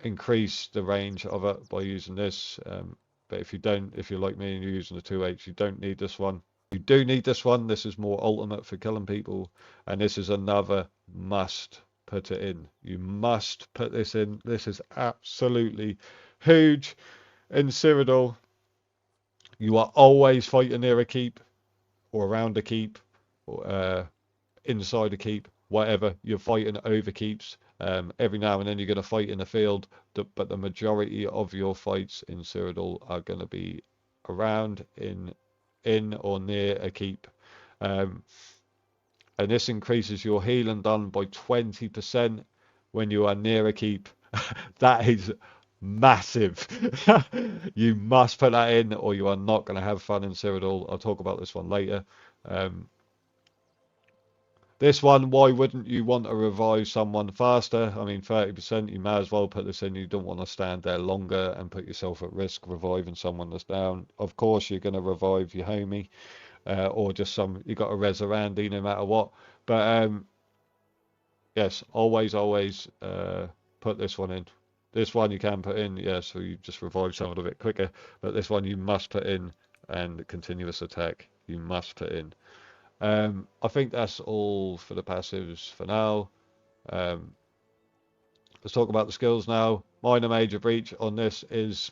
increase the range of it by using this. But if you don't, if you're like me and you're using the 2H, you don't need this one. You do need this one. This is more ultimate for killing people, and this is another must put it in. You must put this in. This is absolutely huge. In Cyrodiil, you are always fighting near a keep, or around a keep, or inside a keep, whatever. You're fighting over keeps. Every now and then you're going to fight in the field, but the majority of your fights in Cyrodiil are going to be around, in or near a keep. Um, and this increases your healing done by 20% when you are near a keep. That is massive. You must put that in, or you are not going to have fun in Cyrodiil. I'll talk about this one later. Um, this one, why wouldn't you want to revive someone faster? I mean, 30%, you may as well put this in. You don't want to stand there longer and put yourself at risk reviving someone that's down. Of course, you're going to revive your homie, or just you got a res Randy no matter what. But yes, always put this one in. This one you can put in, yeah, so you just revive someone a bit quicker. But this one you must put in, and continuous attack you must put in. I think that's all for the passives for now. Um, let's talk about the skills now. Minor major breach on this is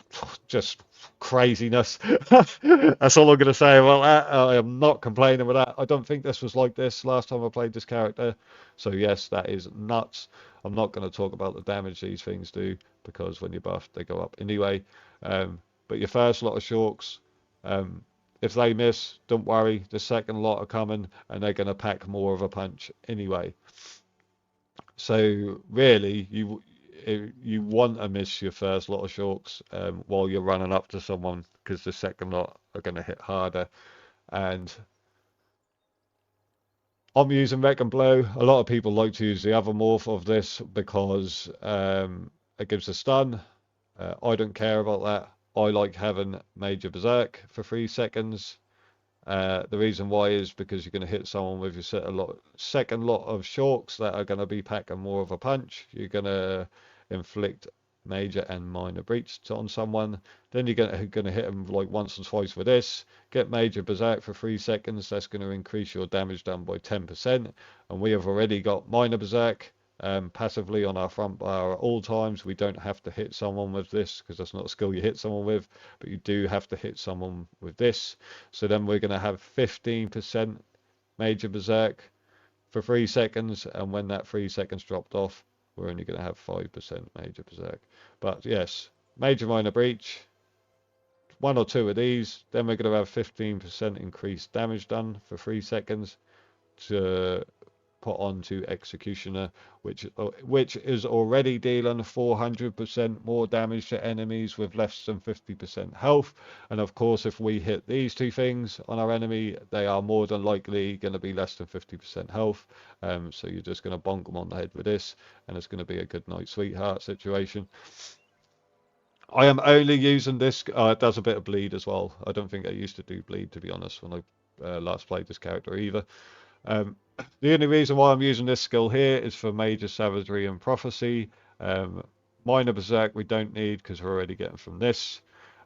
just craziness. That's all I'm going to say about that. I am not complaining with that. I don't think this was like this last time I played this character. So yes, that is nuts. I'm not going to talk about the damage these things do because when you're buffed, they go up anyway. But your first lot of shorks, um, if they miss, don't worry. The second lot are coming and they're going to pack more of a punch anyway. So really, you want to miss your first lot of shorts while you're running up to someone because the second lot are going to hit harder. And I'm using Wreck and Blow. A lot of people like to use the other morph of this because it gives a stun. I don't care about that. I like having Major Berserk for 3 seconds. The reason why is because you're going to hit someone with your second lot of shorks that are going to be packing more of a punch. You're going to inflict major and minor breach on someone. Then you're going to hit them like once or twice with this. Get major berserk for 3 seconds. That's going to increase your damage done by 10%. And we have already got minor berserk. Passively on our front bar at all times. We don't have to hit someone with this because that's not a skill you hit someone with, but you do have to hit someone with this. So then we're going to have 15% major berserk for 3 seconds, and when that 3 seconds dropped off, we're only going to have 5% major berserk. But yes, major minor breach, one or two of these, then we're going to have 15% increased damage done for 3 seconds to put onto Executioner, which is already dealing 400% more damage to enemies with less than 50% health. And of course, if we hit these two things on our enemy, they are more than likely going to be less than 50% health. So you're just going to bonk them on the head with this, and it's going to be a good night, sweetheart situation. I am only using this. It does a bit of bleed as well. I don't think I used to do bleed, to be honest, when I last played this character either. Um, the only reason why I'm using this skill here is for major savagery and prophecy. Minor berserk we don't need because we're already getting from this.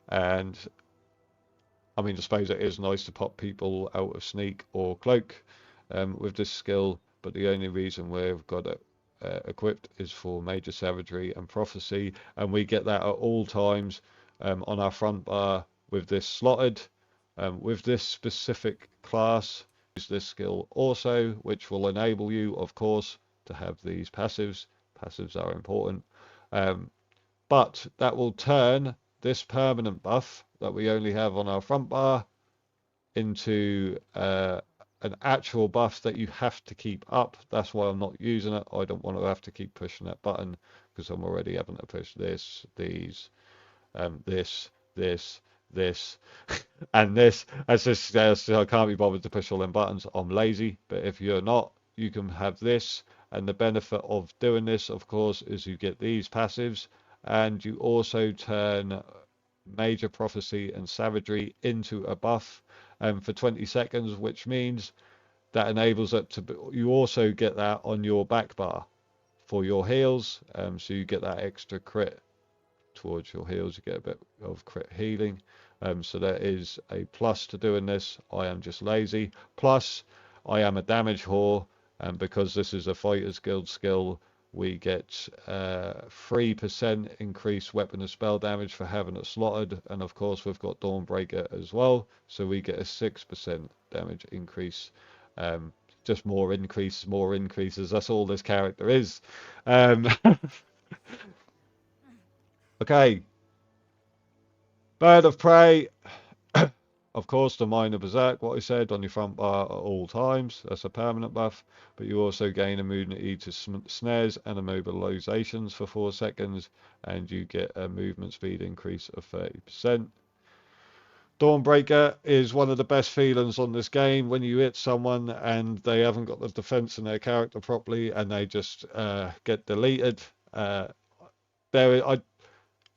And I mean, I suppose it is nice to pop people out of sneak or cloak with this skill, but the only reason we've got it equipped is for major savagery and prophecy, and we get that at all times on our front bar with this slotted. With this specific class, use this skill also, which will enable you, of course, to have these passives. Passives are important. But that will turn this permanent buff that we only have on our front bar into an actual buff that you have to keep up. That's why I'm not using it. I don't want to have to keep pushing that button because I'm already having to push this, these, this, and this. As just I can't be bothered to push all them buttons. I'm lazy. But if you're not, you can have this. And the benefit of doing this, of course, is you get these passives, and you also turn major prophecy and savagery into a buff for 20 seconds, which means that enables it to be, you also get that on your back bar for your heals, so you get that extra crit towards your heals. You get a bit of crit healing, so there is a plus to doing this. I am just lazy, plus I am a damage whore, and because this is a Fighters Guild skill, we get 3% increased weapon and spell damage for having it slotted, and of course we've got Dawnbreaker as well, so we get a 6% damage increase. Just more increases. That's all this character is. Okay, Bird of Prey. Of course, the minor berserk, what I said, on your front bar at all times. That's a permanent buff. But you also gain immunity to snares and immobilizations for 4 seconds. And you get a movement speed increase of 30%. Dawnbreaker is one of the best feelings on this game when you hit someone and they haven't got the defense in their character properly and they just get deleted.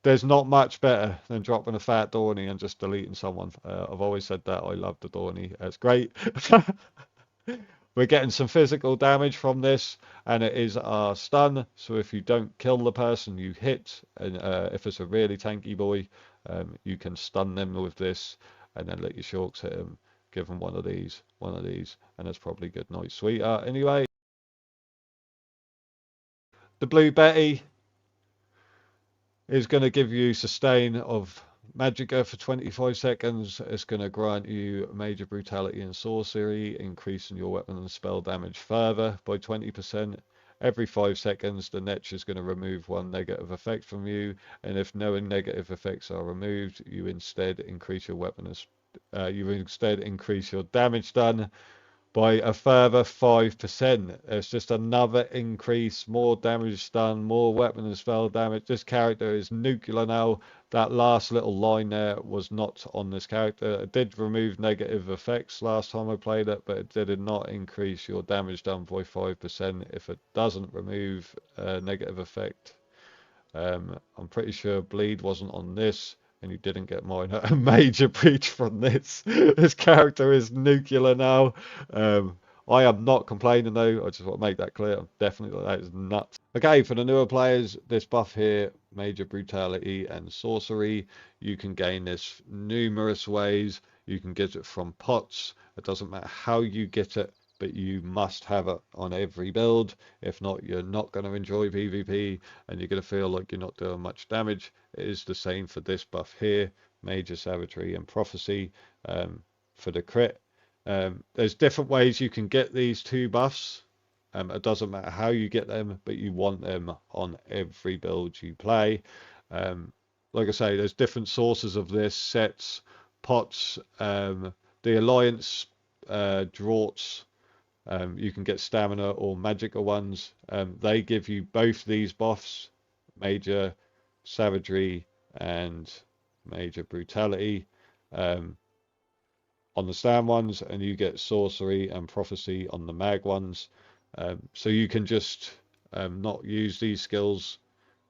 There's not much better than dropping a fat Dawny and just deleting someone. I've always said that. I love the Dawny. It's great. We're getting some physical damage from this, and it is our stun. So if you don't kill the person you hit, and if it's a really tanky boy, you can stun them with this, and then let your shorks hit him. Give them one of these, and it's probably good night, sweetheart. Anyway, the Blue Betty is going to give you sustain of Magicka for 25 seconds. It's going to grant you major brutality and sorcery, increasing your weapon and spell damage further by 20%. Every 5 seconds, the Netch is going to remove one negative effect from you, and if no negative effects are removed, you instead increase your weapon increase your damage done by a further 5%. It's just another increase, more damage done, more weapon and spell damage. This character is nuclear now. That last little line there was not on this character. It did remove negative effects last time I played it, but it did not increase your damage done by 5% if it doesn't remove a negative effect. I'm pretty sure bleed wasn't on this, and you didn't get minor a major breach from this. This character is nuclear now. I am not complaining though. I just want to make that clear. I'm definitely, that is nuts. Okay, for the newer players, this buff here, major brutality and sorcery, you can gain this numerous ways. You can get it from pots. It doesn't matter how you get it, but you must have it on every build. If not, you're not going to enjoy PvP and you're going to feel like you're not doing much damage. It is the same for this buff here, major savagery and prophecy, for the crit. There's different ways you can get these two buffs. It doesn't matter how you get them, but you want them on every build you play. Like I say, there's different sources of this, sets, pots, the alliance draughts. You can get stamina or magicka ones. They give you both these buffs, major savagery and major brutality, on the Stam ones, and you get sorcery and prophecy on the mag ones. So you can just not use these skills,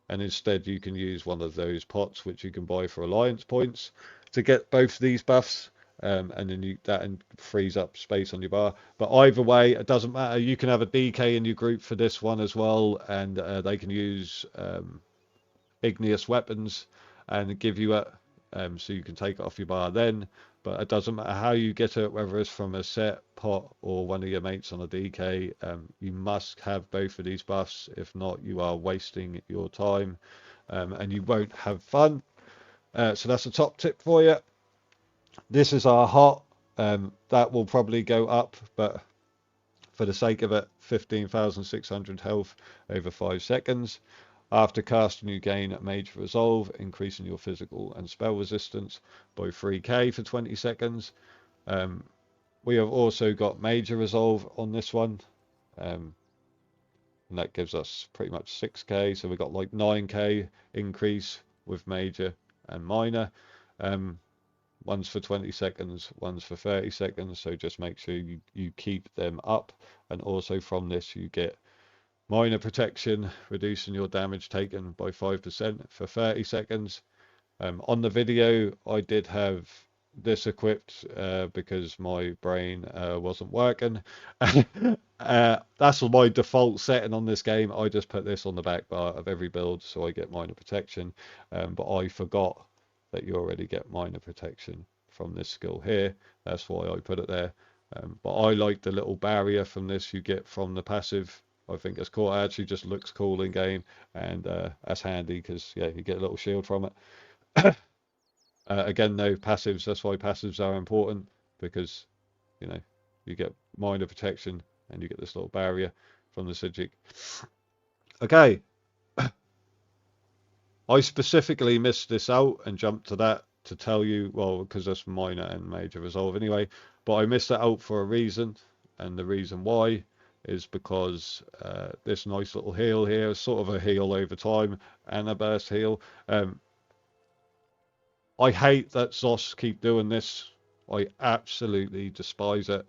and instead you can use one of those pots which you can buy for alliance points to get both these buffs. And then that frees up space on your bar. But either way, it doesn't matter. You can have a DK in your group for this one as well, and they can use igneous weapons and give you it, so you can take it off your bar then. But it doesn't matter how you get it, whether it's from a set, pot, or one of your mates on a DK. You must have both of these buffs. If not, you are wasting your time, and you won't have fun. So that's a top tip for you. This is our hot. That will probably go up, but for the sake of it, 15,600 health over 5 seconds. After casting, you gain major resolve, increasing your physical and spell resistance by 3k for 20 seconds. We have also got major resolve on this one, and that gives us pretty much 6k. So we've got like 9k increase with major and minor. One's for 20 seconds, one's for 30 seconds. So just make sure you keep them up. And also from this, you get minor protection, reducing your damage taken by 5% for 30 seconds. On the video, I did have this equipped because my brain wasn't working. That's my default setting on this game. I just put this on the back bar of every build so I get minor protection. But I forgot that you already get minor protection from this skill here. That's why I put it there. But I like the little barrier from this you get from the passive. I think it's cool. It actually just looks cool in game, and that's handy because yeah, you get a little shield from it. Again, though, passives. That's why passives are important, because you know you get minor protection and you get this little barrier from the Psijic. Okay, I specifically missed this out and jumped to that to tell you, well, because that's minor and major resolve anyway, but I missed that out for a reason, and the reason why is because this nice little heal here is sort of a heal over time and a burst heal. I hate that Zos keep doing this. I absolutely despise it,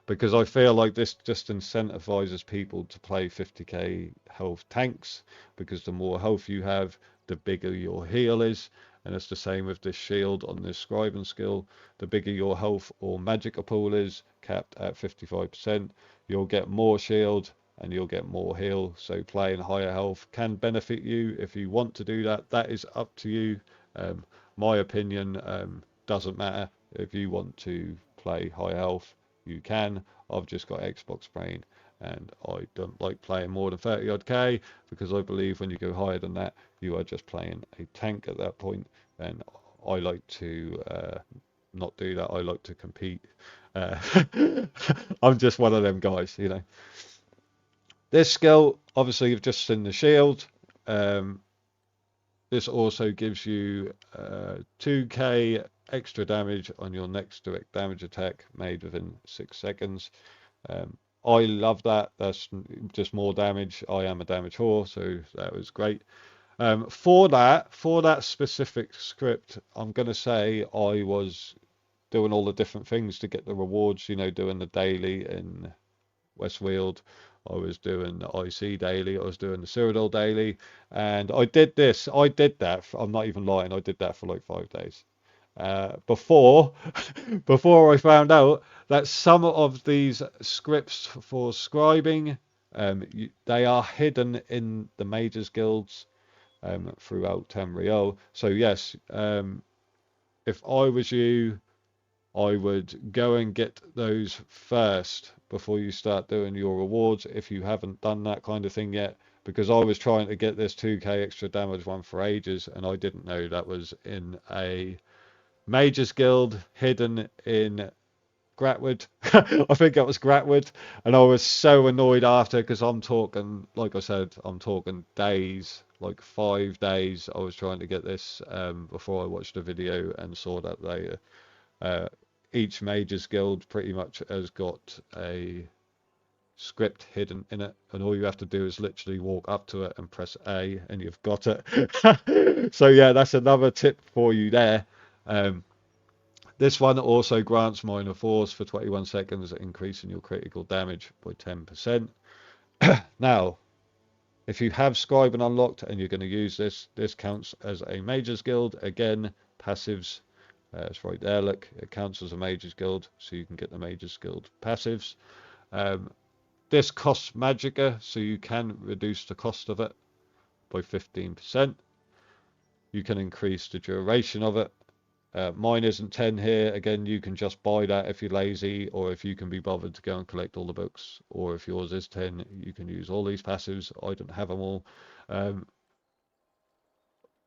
because I feel like this just incentivizes people to play 50k health tanks, because the more health you have, the bigger your heal is. And it's the same with this shield on this scribing skill. The bigger your health or magic pool is, capped at 55%, you'll get more shield and you'll get more heal. So playing higher health can benefit you. If you want to do that, that is up to you. My opinion doesn't matter. If you want to play high health, you can. I've just got Xbox brain, and I don't like playing more than 30 odd K, because I believe when you go higher than that, you are just playing a tank at that point. And I like to not do that. I like to compete. I'm just one of them guys, you know. This skill, obviously, you've just seen the shield. This also gives you 2k extra damage on your next direct damage attack made within 6 seconds. I love that. That's just more damage. I am a damage whore, so that was great. For that specific script, I'm going to say I was doing all the different things to get the rewards, you know, doing the daily in Westfield. I was doing the IC daily, I was doing the Cyrodiil daily, and I did that, I'm not even lying, I did that for like 5 days. Before I found out that some of these scripts for scribing, they are hidden in the Mages Guilds throughout Tamriel. So yes, if I was you, I would go and get those first before you start doing your rewards, if you haven't done that kind of thing yet, because I was trying to get this 2k extra damage one for ages, and I didn't know that was in a Mages Guild hidden in Gratwood. I think that was Gratwood, and I was so annoyed after, because I'm talking, like I said, I'm talking days, like 5 days. I was trying to get this before I watched the video and saw that they each Mages Guild pretty much has got a script hidden in it, and all you have to do is literally walk up to it and press A, and you've got it. So yeah, that's another tip for you there. This one also grants minor force for 21 seconds, increasing your critical damage by 10%. Now, if you have scribing unlocked and you're going to use this, this counts as a Mages Guild. Again, passives. It's right there, look, it counts as a Mages Guild, so you can get the Mages Guild passives. This costs Magicka, so you can reduce the cost of it by 15%. You can increase the duration of it. Mine isn't 10 here. Again, you can just buy that if you're lazy, or if you can be bothered to go and collect all the books, or if yours is 10, you can use all these passives. I don't have them all.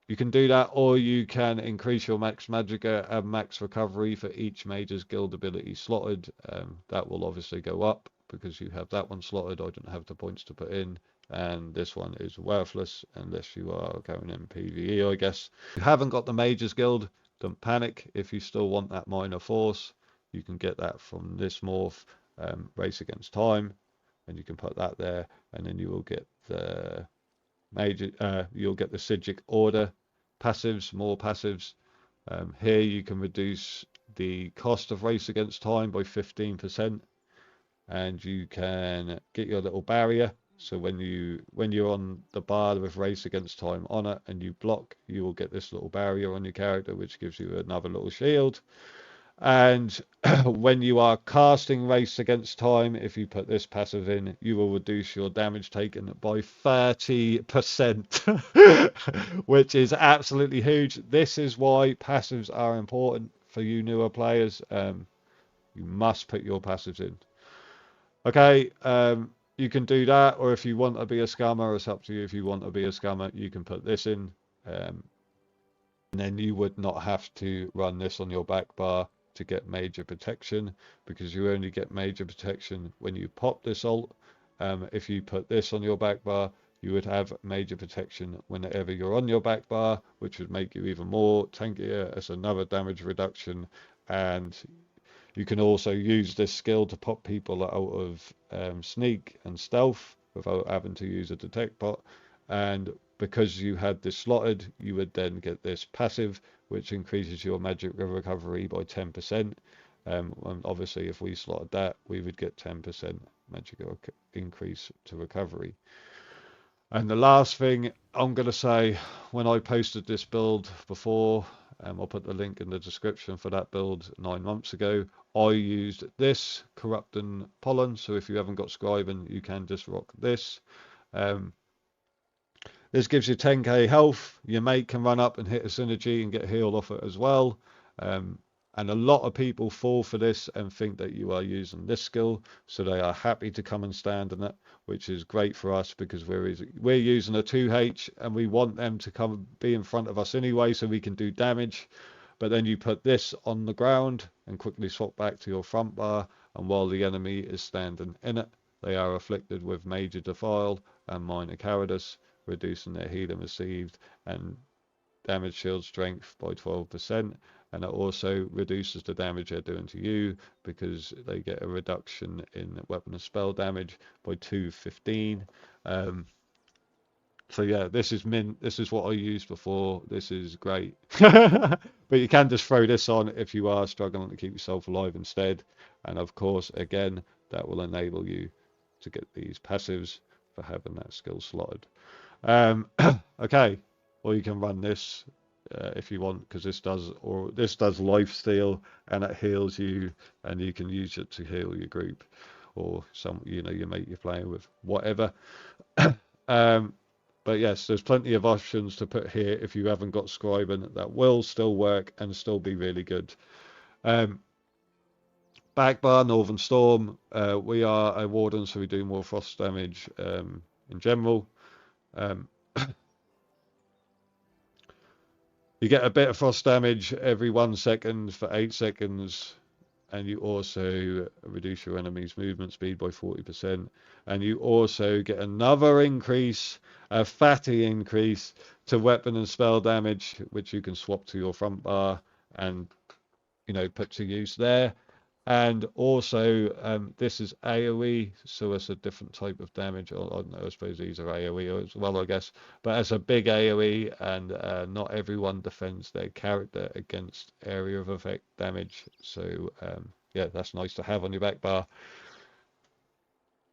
You can do that, or you can increase your max Magicka and max recovery for each Mages Guild ability slotted. That will obviously go up because you have that one slotted. I don't have the points to put in, and this one is worthless unless you are going in PvE, I guess. If you haven't got the Mages Guild, don't panic. If you still want that minor force, you can get that from this morph, Race Against Time, and you can put that there, and then you will get the you'll get the Sigic Order passives, more passives. Here you can reduce the cost of Race Against Time by 15%, and you can get your little barrier. So when you're on the bar with Race Against Time on it and you block, you will get this little barrier on your character, which gives you another little shield. And when you are casting Race Against Time, if you put this passive in, you will reduce your damage taken by 30%, which is absolutely huge. This is why passives are important for you newer players. You must put your passives in. Okay, you can do that, or if you want to be a scammer, it's up to you. If you want to be a scammer, you can put this in, and then you would not have to run this on your back bar to get major protection, because you only get major protection when you pop this ult. If you put this on your back bar, you would have major protection whenever you're on your back bar, which would make you even more tankier as another damage reduction. And you can also use this skill to pop people out of sneak and stealth without having to use a detect bot. And because you had this slotted, you would then get this passive, which increases your magic recovery by 10%. And obviously, if we slotted that, we would get 10% magic increase to recovery. And the last thing I'm going to say, when I posted this build before, I'll put the link in the description for that build 9 months ago, I used this corrupting pollen. So if you haven't got scribing, you can just rock this. This gives you 10k health. Your mate can run up and hit a synergy and get healed off it as well. And a lot of people fall for this and think that you are using this skill, so they are happy to come and stand in it, which is great for us because we're using a 2H and we want them to come be in front of us anyway so we can do damage. But then you put this on the ground and quickly swap back to your front bar, and while the enemy is standing in it, they are afflicted with major defile and minor cowardice, reducing their healing received and damage shield strength by 12%. And it also reduces the damage they're doing to you because they get a reduction in weapon and spell damage by 215. So yeah, this is what I used before. This is great. But you can just throw this on if you are struggling to keep yourself alive instead. And of course, again, that will enable you to get these passives for having that skill slotted. Okay, or you can run this if you want, because this does life steal and it heals you, and you can use it to heal your group or your mate you're playing with, whatever. But yes, there's plenty of options to put here if you haven't got scribing that will still work and still be really good. Backbar, Northern Storm. We are a Warden, so we do more frost damage in general. You get a bit of frost damage every 1 second for 8 seconds, and you also reduce your enemy's movement speed by 40%. And you also get another increase, a fatty increase to weapon and spell damage, which you can swap to your front bar and put to use there. And also, this is AoE, so it's a different type of damage. I don't know, I suppose these are AoE as well, I guess. But it's a big AoE, and not everyone defends their character against area of effect damage. So, yeah, that's nice to have on your back bar.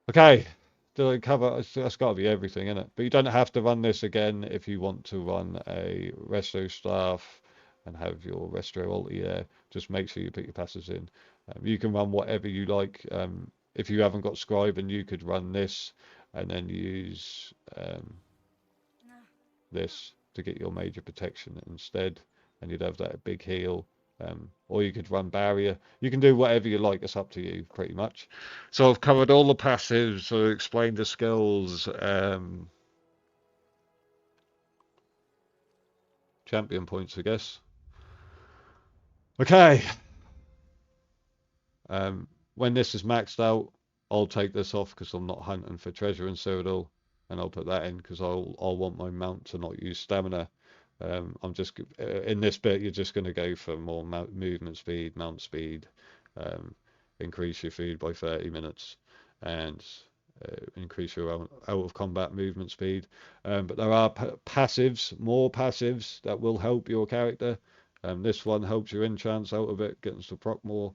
Okay, did I cover? That's got to be everything, isn't it? But you don't have to run this again if you want to run a resto staff and have your resto ulti there. Just make sure you put your passes in. You can run whatever you like. If you haven't got scribe, and you could run this and then use this to get your major protection instead, and you'd have that big heal. Or you could run barrier. You can do whatever you like. It's up to you, pretty much. So I've covered all the passives. So explained the skills. Champion points, I guess. Okay. When this is maxed out, I'll take this off because I'm not hunting for treasure in Cyrodiil, and I'll put that in because I'll want my mount to not use stamina. I'm just in this bit. You're just going to go for more movement speed, mount speed, increase your food by 30 minutes, and increase your out of combat movement speed. But there are passives, more passives that will help your character. This one helps your enchants out of it, getting to proc more.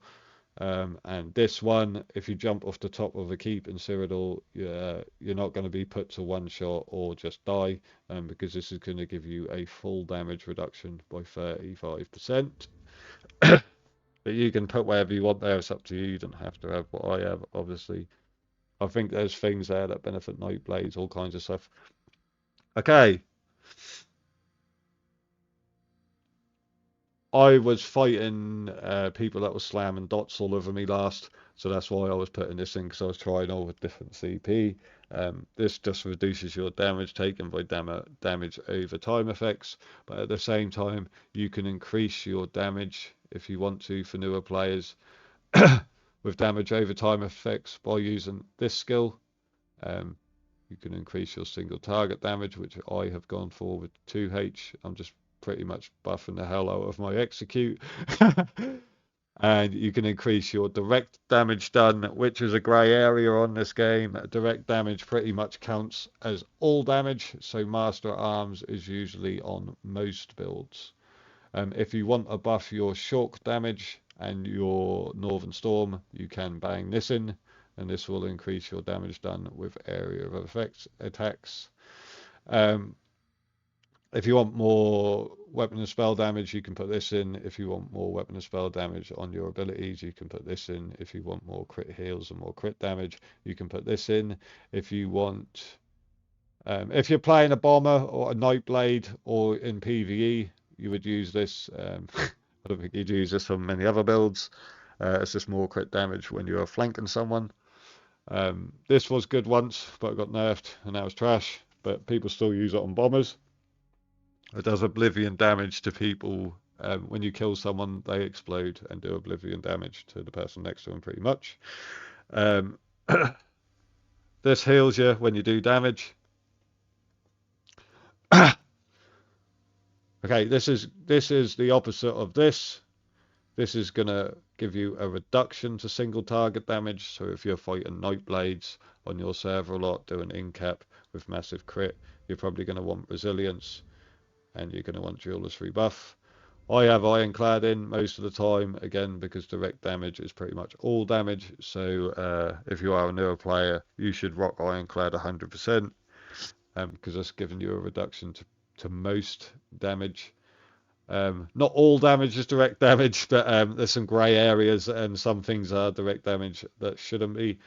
And this one, if you jump off the top of a keep in Cyrodiil, you're not going to be put to one shot or just die, because this is going to give you a full damage reduction by 35%. But you can put whatever you want there, it's up to you. You don't have to have what I have, obviously. I think there's things there that benefit Night Blades, all kinds of stuff. Okay. I was fighting people that were slamming dots all over me last, so that's why I was putting this in, because I was trying all with different CP. This just reduces your damage taken by damage over time effects, but at the same time you can increase your damage if you want to for newer players with damage over time effects by using this skill. You can increase your single target damage, which I have gone for with 2H. I'm just pretty much buffing the hell out of my execute. And you can increase your direct damage done, which is a grey area on this game. Direct damage pretty much counts as all damage, so Master at Arms is usually on most builds. If you want to buff your shock damage and your Northern Storm, you can bang this in, and this will increase your damage done with area of effects attacks. If you want more weapon and spell damage, you can put this in. If you want more weapon and spell damage on your abilities, you can put this in. If you want more crit heals and more crit damage, you can put this in. If you want, if you're playing a bomber or a nightblade or in PvE, you would use this. I don't think you'd use this on many other builds. It's just more crit damage when you're flanking someone. This was good once, but it got nerfed and now it's trash. But people still use it on bombers. It does oblivion damage to people. When you kill someone, they explode and do oblivion damage to the person next to them pretty much. This heals you when you do damage. Okay, this is the opposite of this. This is going to give you a reduction to single target damage. So if you're fighting Nightblades on your server a lot, doing in-cap with massive crit, you're probably going to want resilience. And you're going to want Jeweler's rebuff. I have Ironclad in most of the time, again, because direct damage is pretty much all damage. So if you are a newer player, you should rock Ironclad 100%, because that's giving you a reduction to most damage. Not all damage is direct damage, but there's some grey areas, and some things are direct damage that shouldn't be.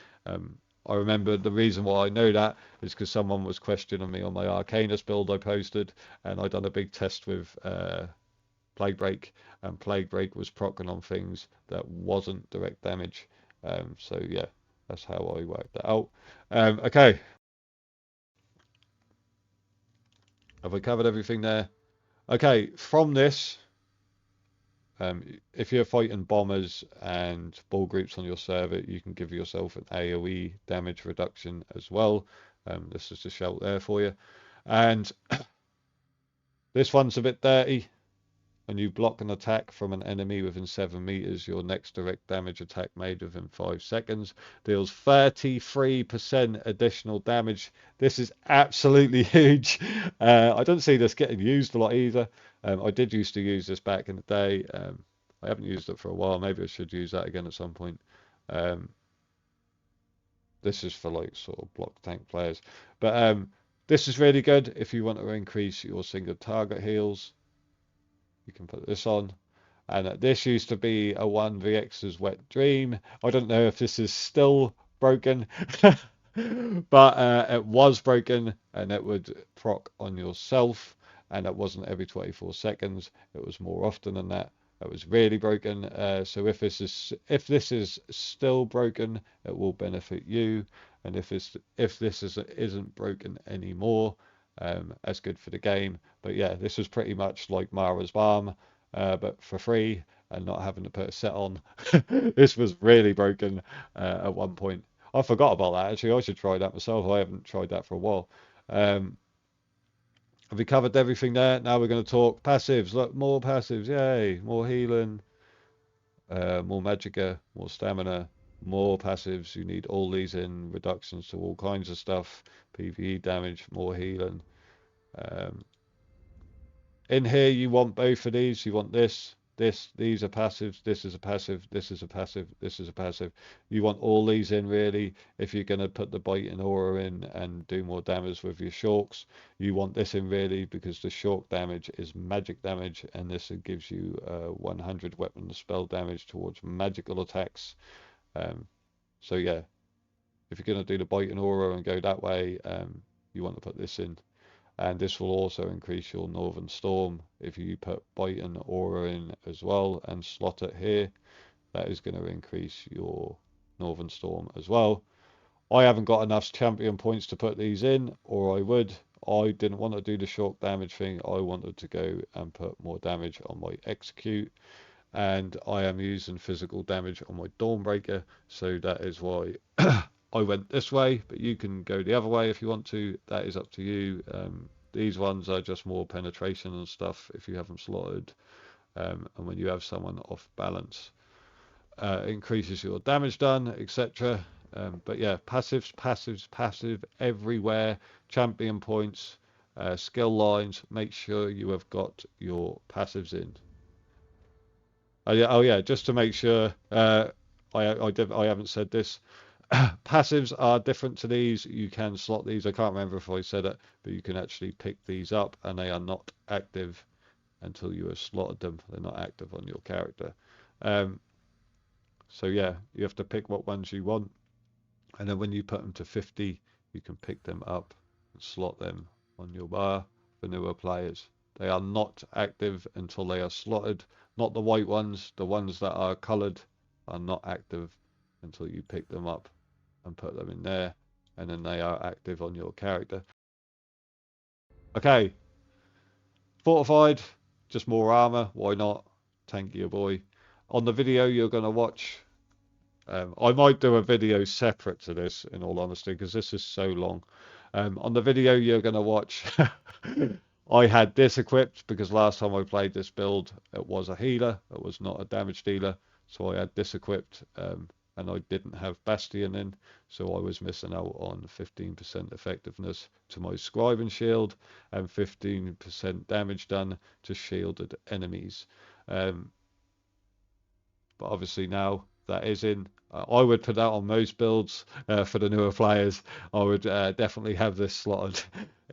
I remember the reason why I know that is because someone was questioning me on my Arcanus build I posted, and I'd done a big test with Plague Break, and Plague Break was proccing on things that wasn't direct damage. So yeah, that's how I worked that out. Okay. Have I covered everything there? Okay, from this, if you're fighting bombers and ball groups on your server, you can give yourself an AoE damage reduction as well. This is a shout there for you. And this one's a bit dirty. When you block an attack from an enemy within 7 meters, your next direct damage attack made within 5 seconds deals 33% additional damage. This is absolutely huge. I don't see this getting used a lot either. I did used to use this back in the day. I haven't used it for a while. Maybe I should use that again at some point. This is for like sort of block tank players. But this is really good if you want to increase your single target heals. You can put this on. And this used to be a 1vx's wet dream. I don't know if this is still broken, but it was broken, and it would proc on yourself, and it wasn't every 24 seconds. It was more often than that. It was really broken. So if this is still broken, it will benefit you. And if this isn't broken anymore, that's good for the game. But yeah, this was pretty much like Mara's Balm, but for free and not having to put a set on. This was really broken at one point. I forgot about that actually. I should try that myself. I haven't tried that for a while. Have we covered everything there? Now we're going to talk passives. Look, more passives. Yay! More healing, more magicka, more stamina, more passives. You need all these in, reductions to all kinds of stuff. PvE damage, more healing. In here you want both of these. You want this, these are passives, this is a passive, this is a passive, this is a passive. You want all these in really if you're going to put the biting aura in and do more damage with your shorks. You want this in really because the shork damage is magic damage, and this gives you 100 weapon spell damage towards magical attacks. So yeah, if you're going to do the biting aura and go that way, you want to put this in. And this will also increase your Northern Storm if you put Bite and Aura in as well and slot it here. That is going to increase your Northern Storm as well. I haven't got enough champion points to put these in, or I would. I didn't want to do the short damage thing. I wanted to go and put more damage on my execute, and I am using physical damage on my Dawnbreaker, so that is why I went this way, but you can go the other way if you want to. That is up to you. These ones are just more penetration and stuff if you haven't slotted. And when you have someone off balance, increases your damage done, etc. But yeah, passive everywhere. Champion points, skill lines. Make sure you have got your passives in. Oh yeah, just to make sure. I haven't said this. Passives are different to these. You can slot these. I can't remember if I said it, but you can actually pick these up, and they are not active until you have slotted them. They're not active on your character. So yeah, you have to pick what ones you want, and then when you put them to 50, you can pick them up and slot them on your bar for newer players. They are not active until they are slotted. Not the white ones. The ones that are coloured are not active until you pick them up and put them in there, and then they are active on your character. Okay, fortified, just more armor. Why not? Tankier boy. On the video you're going to watch, I might do a video separate to this, in all honesty, because this is so long. On the video you're going to watch, I had this equipped because last time I played this build, it was a healer. It was not a damage dealer. So I had this equipped, and I didn't have Bastion in. So I was missing out on 15% effectiveness to my Scribe and Shield and 15% damage done to shielded enemies. But obviously now that is in. I would put that on most builds for the newer players. I would definitely have this slotted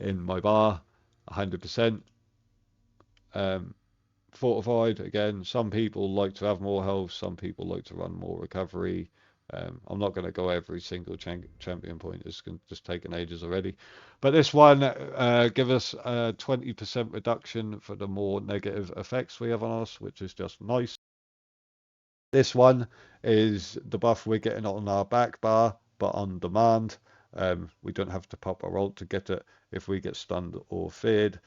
in my bar, 100%. Fortified, again, some people like to have more health, some people like to run more recovery. I'm not going to go every single champion point, it's just taken ages already. But this one give us a 20% reduction for the more negative effects we have on us, which is just nice. This one is the buff we're getting on our back bar, but on demand. We don't have to pop our ult to get it. If we get stunned or feared,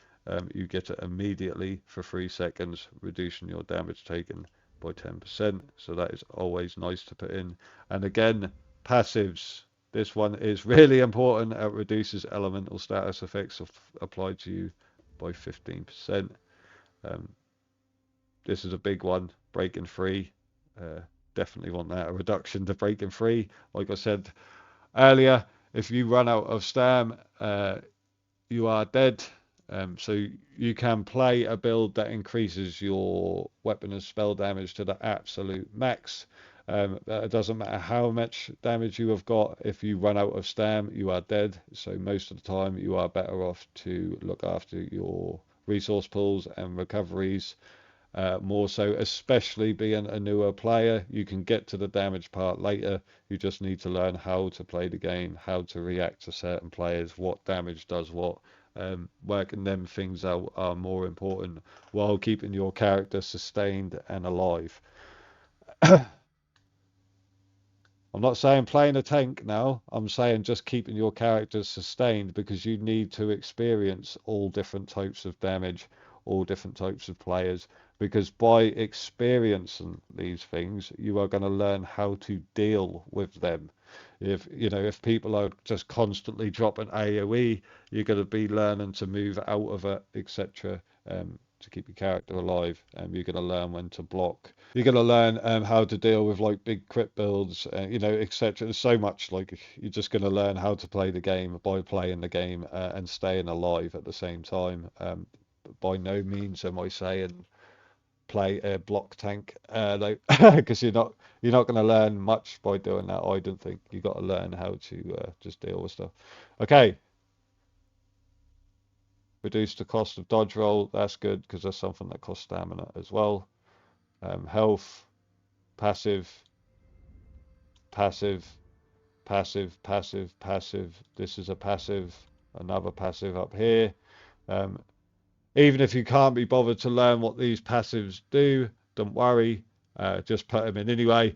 you get it immediately for 3 seconds, reducing your damage taken by 10%. So that is always nice to put in. And again, passives. This one is really important. It reduces elemental status effects applied to you by 15%. This is a big one, breaking free. Definitely want that, a reduction to breaking free. Like I said earlier, if you run out of Stam, you are dead. So you can play a build that increases your weapon and spell damage to the absolute max. It doesn't matter how much damage you have got. If you run out of Stam, you are dead. So most of the time, you are better off to look after your resource pools and recoveries. More so, especially being a newer player, you can get to the damage part later. You just need to learn how to play the game, how to react to certain players, what damage does what. Working them things out are more important while keeping your character sustained and alive. I'm not saying playing a tank now. I'm saying just keeping your characters sustained, because you need to experience all different types of damage, all different types of players, because by experiencing these things, you are going to learn how to deal with them. If people are just constantly dropping AoE, you're going to be learning to move out of it, etc. To keep your character alive, and you're going to learn when to block. You're going to learn how to deal with like big crit builds, etc. There's so much, like, you're just going to learn how to play the game by playing the game and staying alive at the same time. By no means am I saying play a block tank, because you're not going to learn much by doing that. I don't think you got to learn how to just deal with stuff. Okay. Reduce the cost of dodge roll. That's good, because that's something that costs stamina as well. Health, passive, passive, passive, passive, passive. This is a passive, another passive up here. Even if you can't be bothered to learn what these passives do, don't worry. Just put them in anyway,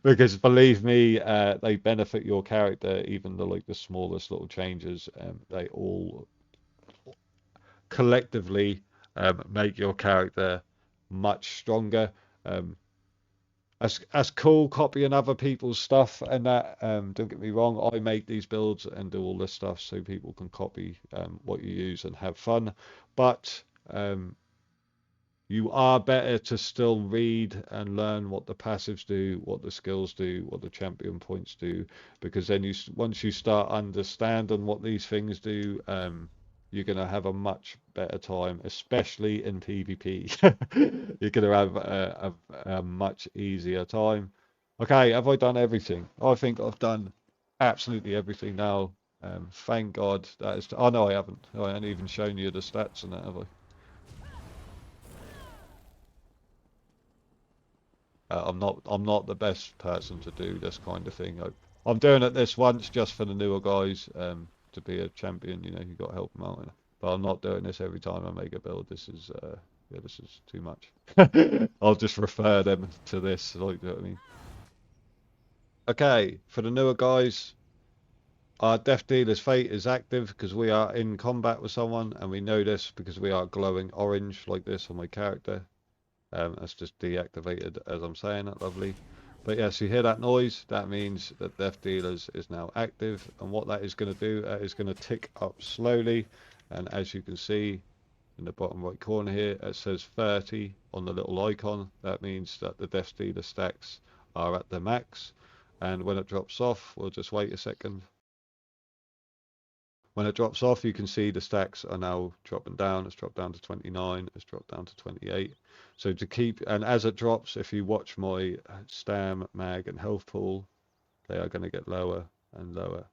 because believe me, they benefit your character. Even the smallest little changes, they all collectively make your character much stronger. That's cool copying other people's stuff and that. Don't get me wrong, I make these builds and do all this stuff so people can copy what you use and have fun. But you are better to still read and learn what the passives do, what the skills do, what the champion points do, because then once you start understanding what these things do, you're gonna have a much better time, especially in PvP. You're gonna have a much easier time. Okay, have I done everything? I think I've done absolutely everything now. Thank God that is. Oh no, I haven't. I haven't even shown you the stats and that, have I? I'm not the best person to do this kind of thing. I'm doing it this once just for the newer guys, to be a champion. You know, you got to help them out. But I'm not doing this every time I make a build. This is yeah, this is too much. I'll just refer them to this. Like, you know what I mean? Okay, for the newer guys, our Death Dealer's Fate is active because we are in combat with someone, and we know this because we are glowing orange like this on my character. That's just deactivated as I'm saying it, lovely. But yes, you hear that noise, that means that Death Dealers is now active, and what that is going to do is going to tick up slowly, and as you can see in the bottom right corner here, it says 30 on the little icon. That means that the Death Dealer stacks are at the max, and when it drops off, we'll just wait a second. When it drops off, you can see the stacks are now dropping down. It's dropped down to 29. It's dropped down to 28. So to keep, and as it drops, if you watch my stam, mag, and health pool, they are going to get lower and lower.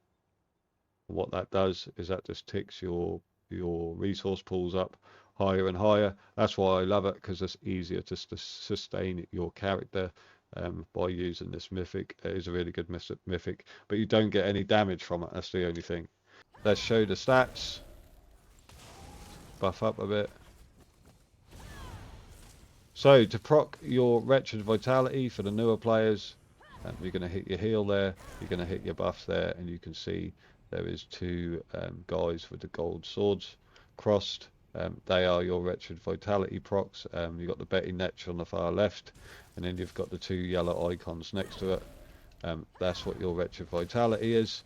And what that does is that just ticks your resource pools up higher and higher. That's why I love it, because it's easier to sustain your character by using this mythic. It is a really good mythic, but you don't get any damage from it. That's the only thing. Let's show the stats. Buff up a bit. So to proc your wretched vitality for the newer players, you're going to hit your heal there, you're going to hit your buffs there, and you can see there is two guys with the gold swords crossed. They are your wretched vitality procs. You've got the Betty Netch on the far left, and then you've got the two yellow icons next to it. That's what your wretched vitality is.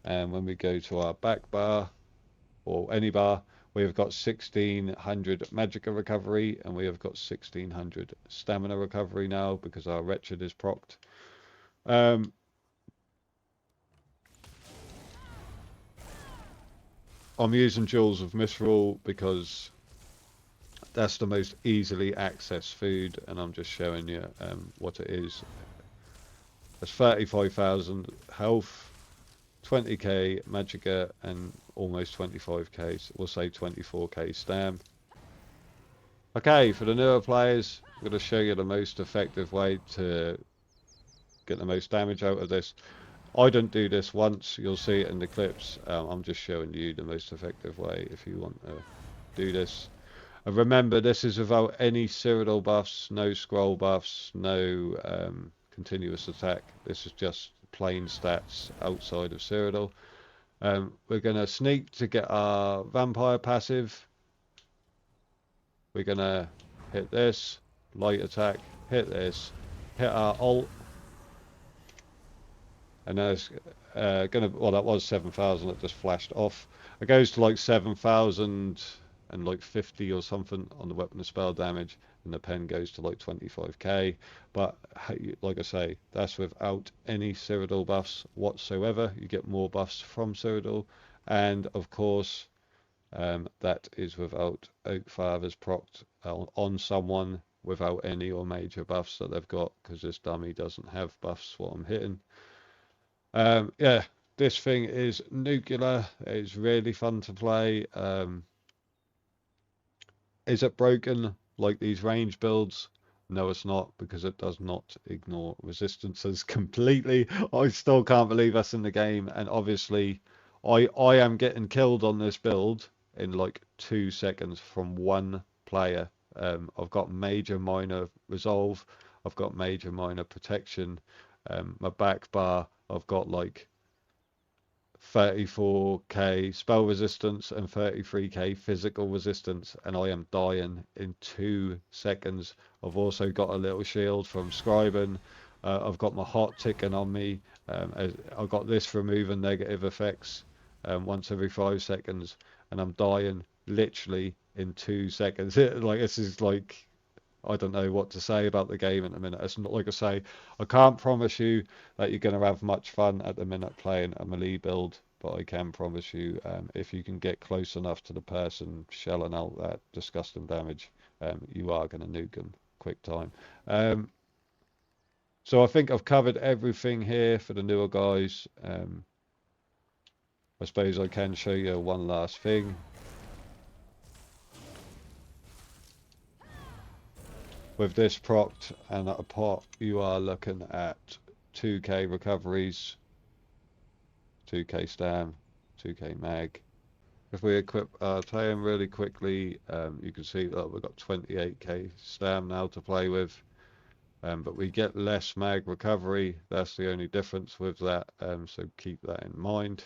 And when we go to our back bar, or any bar, we have got 1600 magicka recovery, and we have got 1600 stamina recovery now because our wretched is procced. I'm using Jewels of Misrule because that's the most easily accessed food, and I'm just showing you what it is. That's 35,000 health, 20k magicka, and almost 25k, we'll say 24k stam. Okay, for the newer players, I'm going to show you the most effective way to get the most damage out of this. I don't do this once, you'll see it in the clips. I'm just showing you the most effective way if you want to do this. And remember, this is without any Cyrodiil buffs, no scroll buffs, no continuous attack. This is just plain stats outside of Cyrodiil. We're going to sneak to get our vampire passive. We're going to hit this, light attack, hit this, hit our ult, and then it's going to, well, that was 7,000, it just flashed off. It goes to like 7,000 and like 50 or something on the weapon and spell damage, and the pen goes to like 25k. But like I say, that's without any Cyrodiil buffs whatsoever. You get more buffs from Cyrodiil, and of course that is without Oak Father's procced on someone without any or major buffs that they've got, because this dummy doesn't have buffs what I'm hitting. Yeah, this thing is nuclear. It's really fun to play. Is it broken like these range builds? No, it's not, because it does not ignore resistances completely. I still can't believe that's in the game, and obviously I am getting killed on this build in like 2 seconds from one player. I've got major minor resolve, I've got major minor protection, my back bar, I've got like 34k spell resistance and 33k physical resistance, and I am dying in 2 seconds. I've also got a little shield from scribing. I've got my hot ticking on me. I've got this removing negative effects once every 5 seconds, and I'm dying literally in 2 seconds. Like, this is like, I don't know what to say about the game at the minute. It's not, like I say, I can't promise you that you're going to have much fun at the minute playing a melee build, but I can promise you, if you can get close enough to the person shelling out that disgusting damage, you are going to nuke them quick time. So I think I've covered everything here for the newer guys. I suppose I can show you one last thing. With this procced and at a pot, you are looking at 2k recoveries, 2k stam, 2k mag. If we equip our Taim really quickly, you can see that we've got 28k stam now to play with, but we get less mag recovery. That's the only difference with that, so keep that in mind.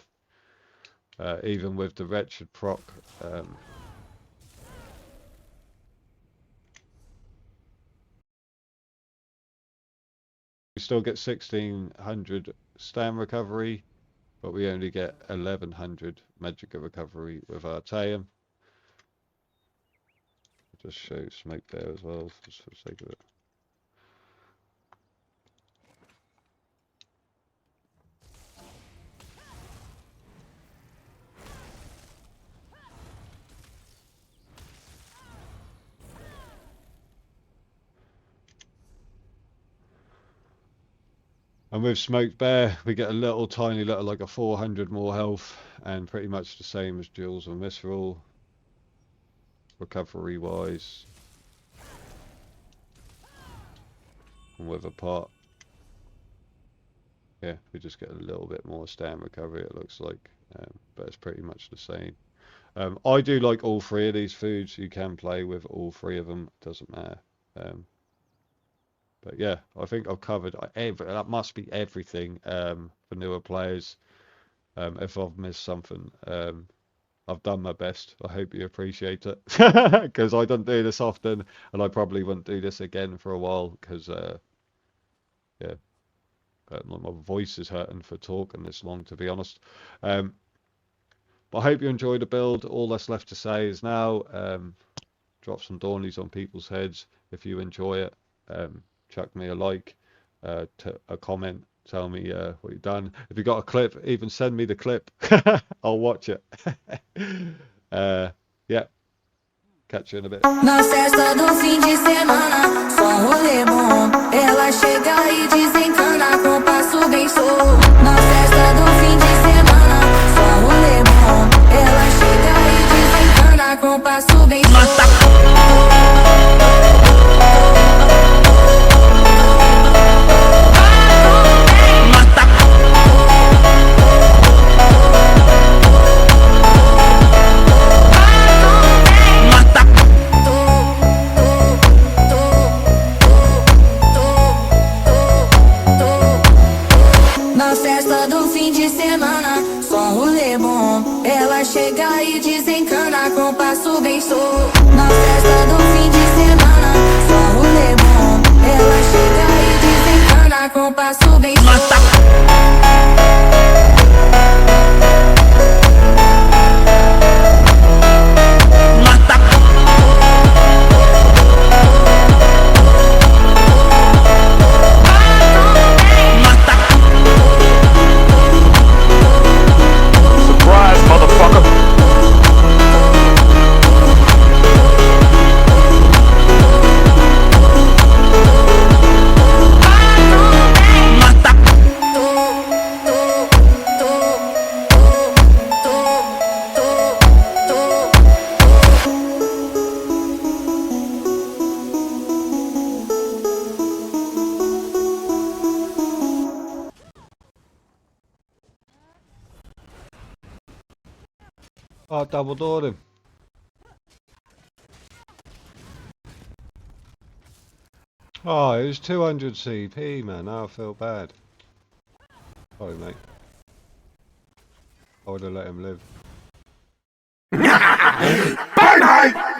Even with the wretched proc, we still get 1600 stam recovery, but we only get 1100 magica recovery with our Taim. Just show smoke there as well, just for the sake of it. And with Smoked Bear, we get a little tiny little, like a 400 more health, and pretty much the same as Jules and Visceral, recovery wise. And with a pot, yeah, we just get a little bit more stam recovery, it looks like, but it's pretty much the same. I do like all three of these foods. You can play with all three of them, it doesn't matter. But yeah, I think I've covered that must be everything for newer players. If I've missed something, I've done my best. I hope you appreciate it, because I don't do this often, and I probably wouldn't do this again for a while, because yeah, my voice is hurting for talking this long, to be honest. But I hope you enjoyed the build. All that's left to say is now drop some Dornies on people's heads if you enjoy it. Chuck me a like, a comment, tell me what you've done. If you got a clip, even send me the clip. I'll watch it. Yeah, catch you in a bit. Na festa do fim de semana, só um rolê bom. Ela chega e desencana com passo bem solto. Na festa do fim de semana, só um rolê bom. Ela chega e desencana com passo bem solto. Na festa do fim de semana, só um rolê bom. Ela chega e desencana com passo bem solto. Na festa do fim de semana, só um rolê bom. Ela chega e desencana com passo bem solto. Oh, double doored him. Oh, it was 200 CP, man. Now I feel bad. Sorry, mate. I would have let him live. Bye bye!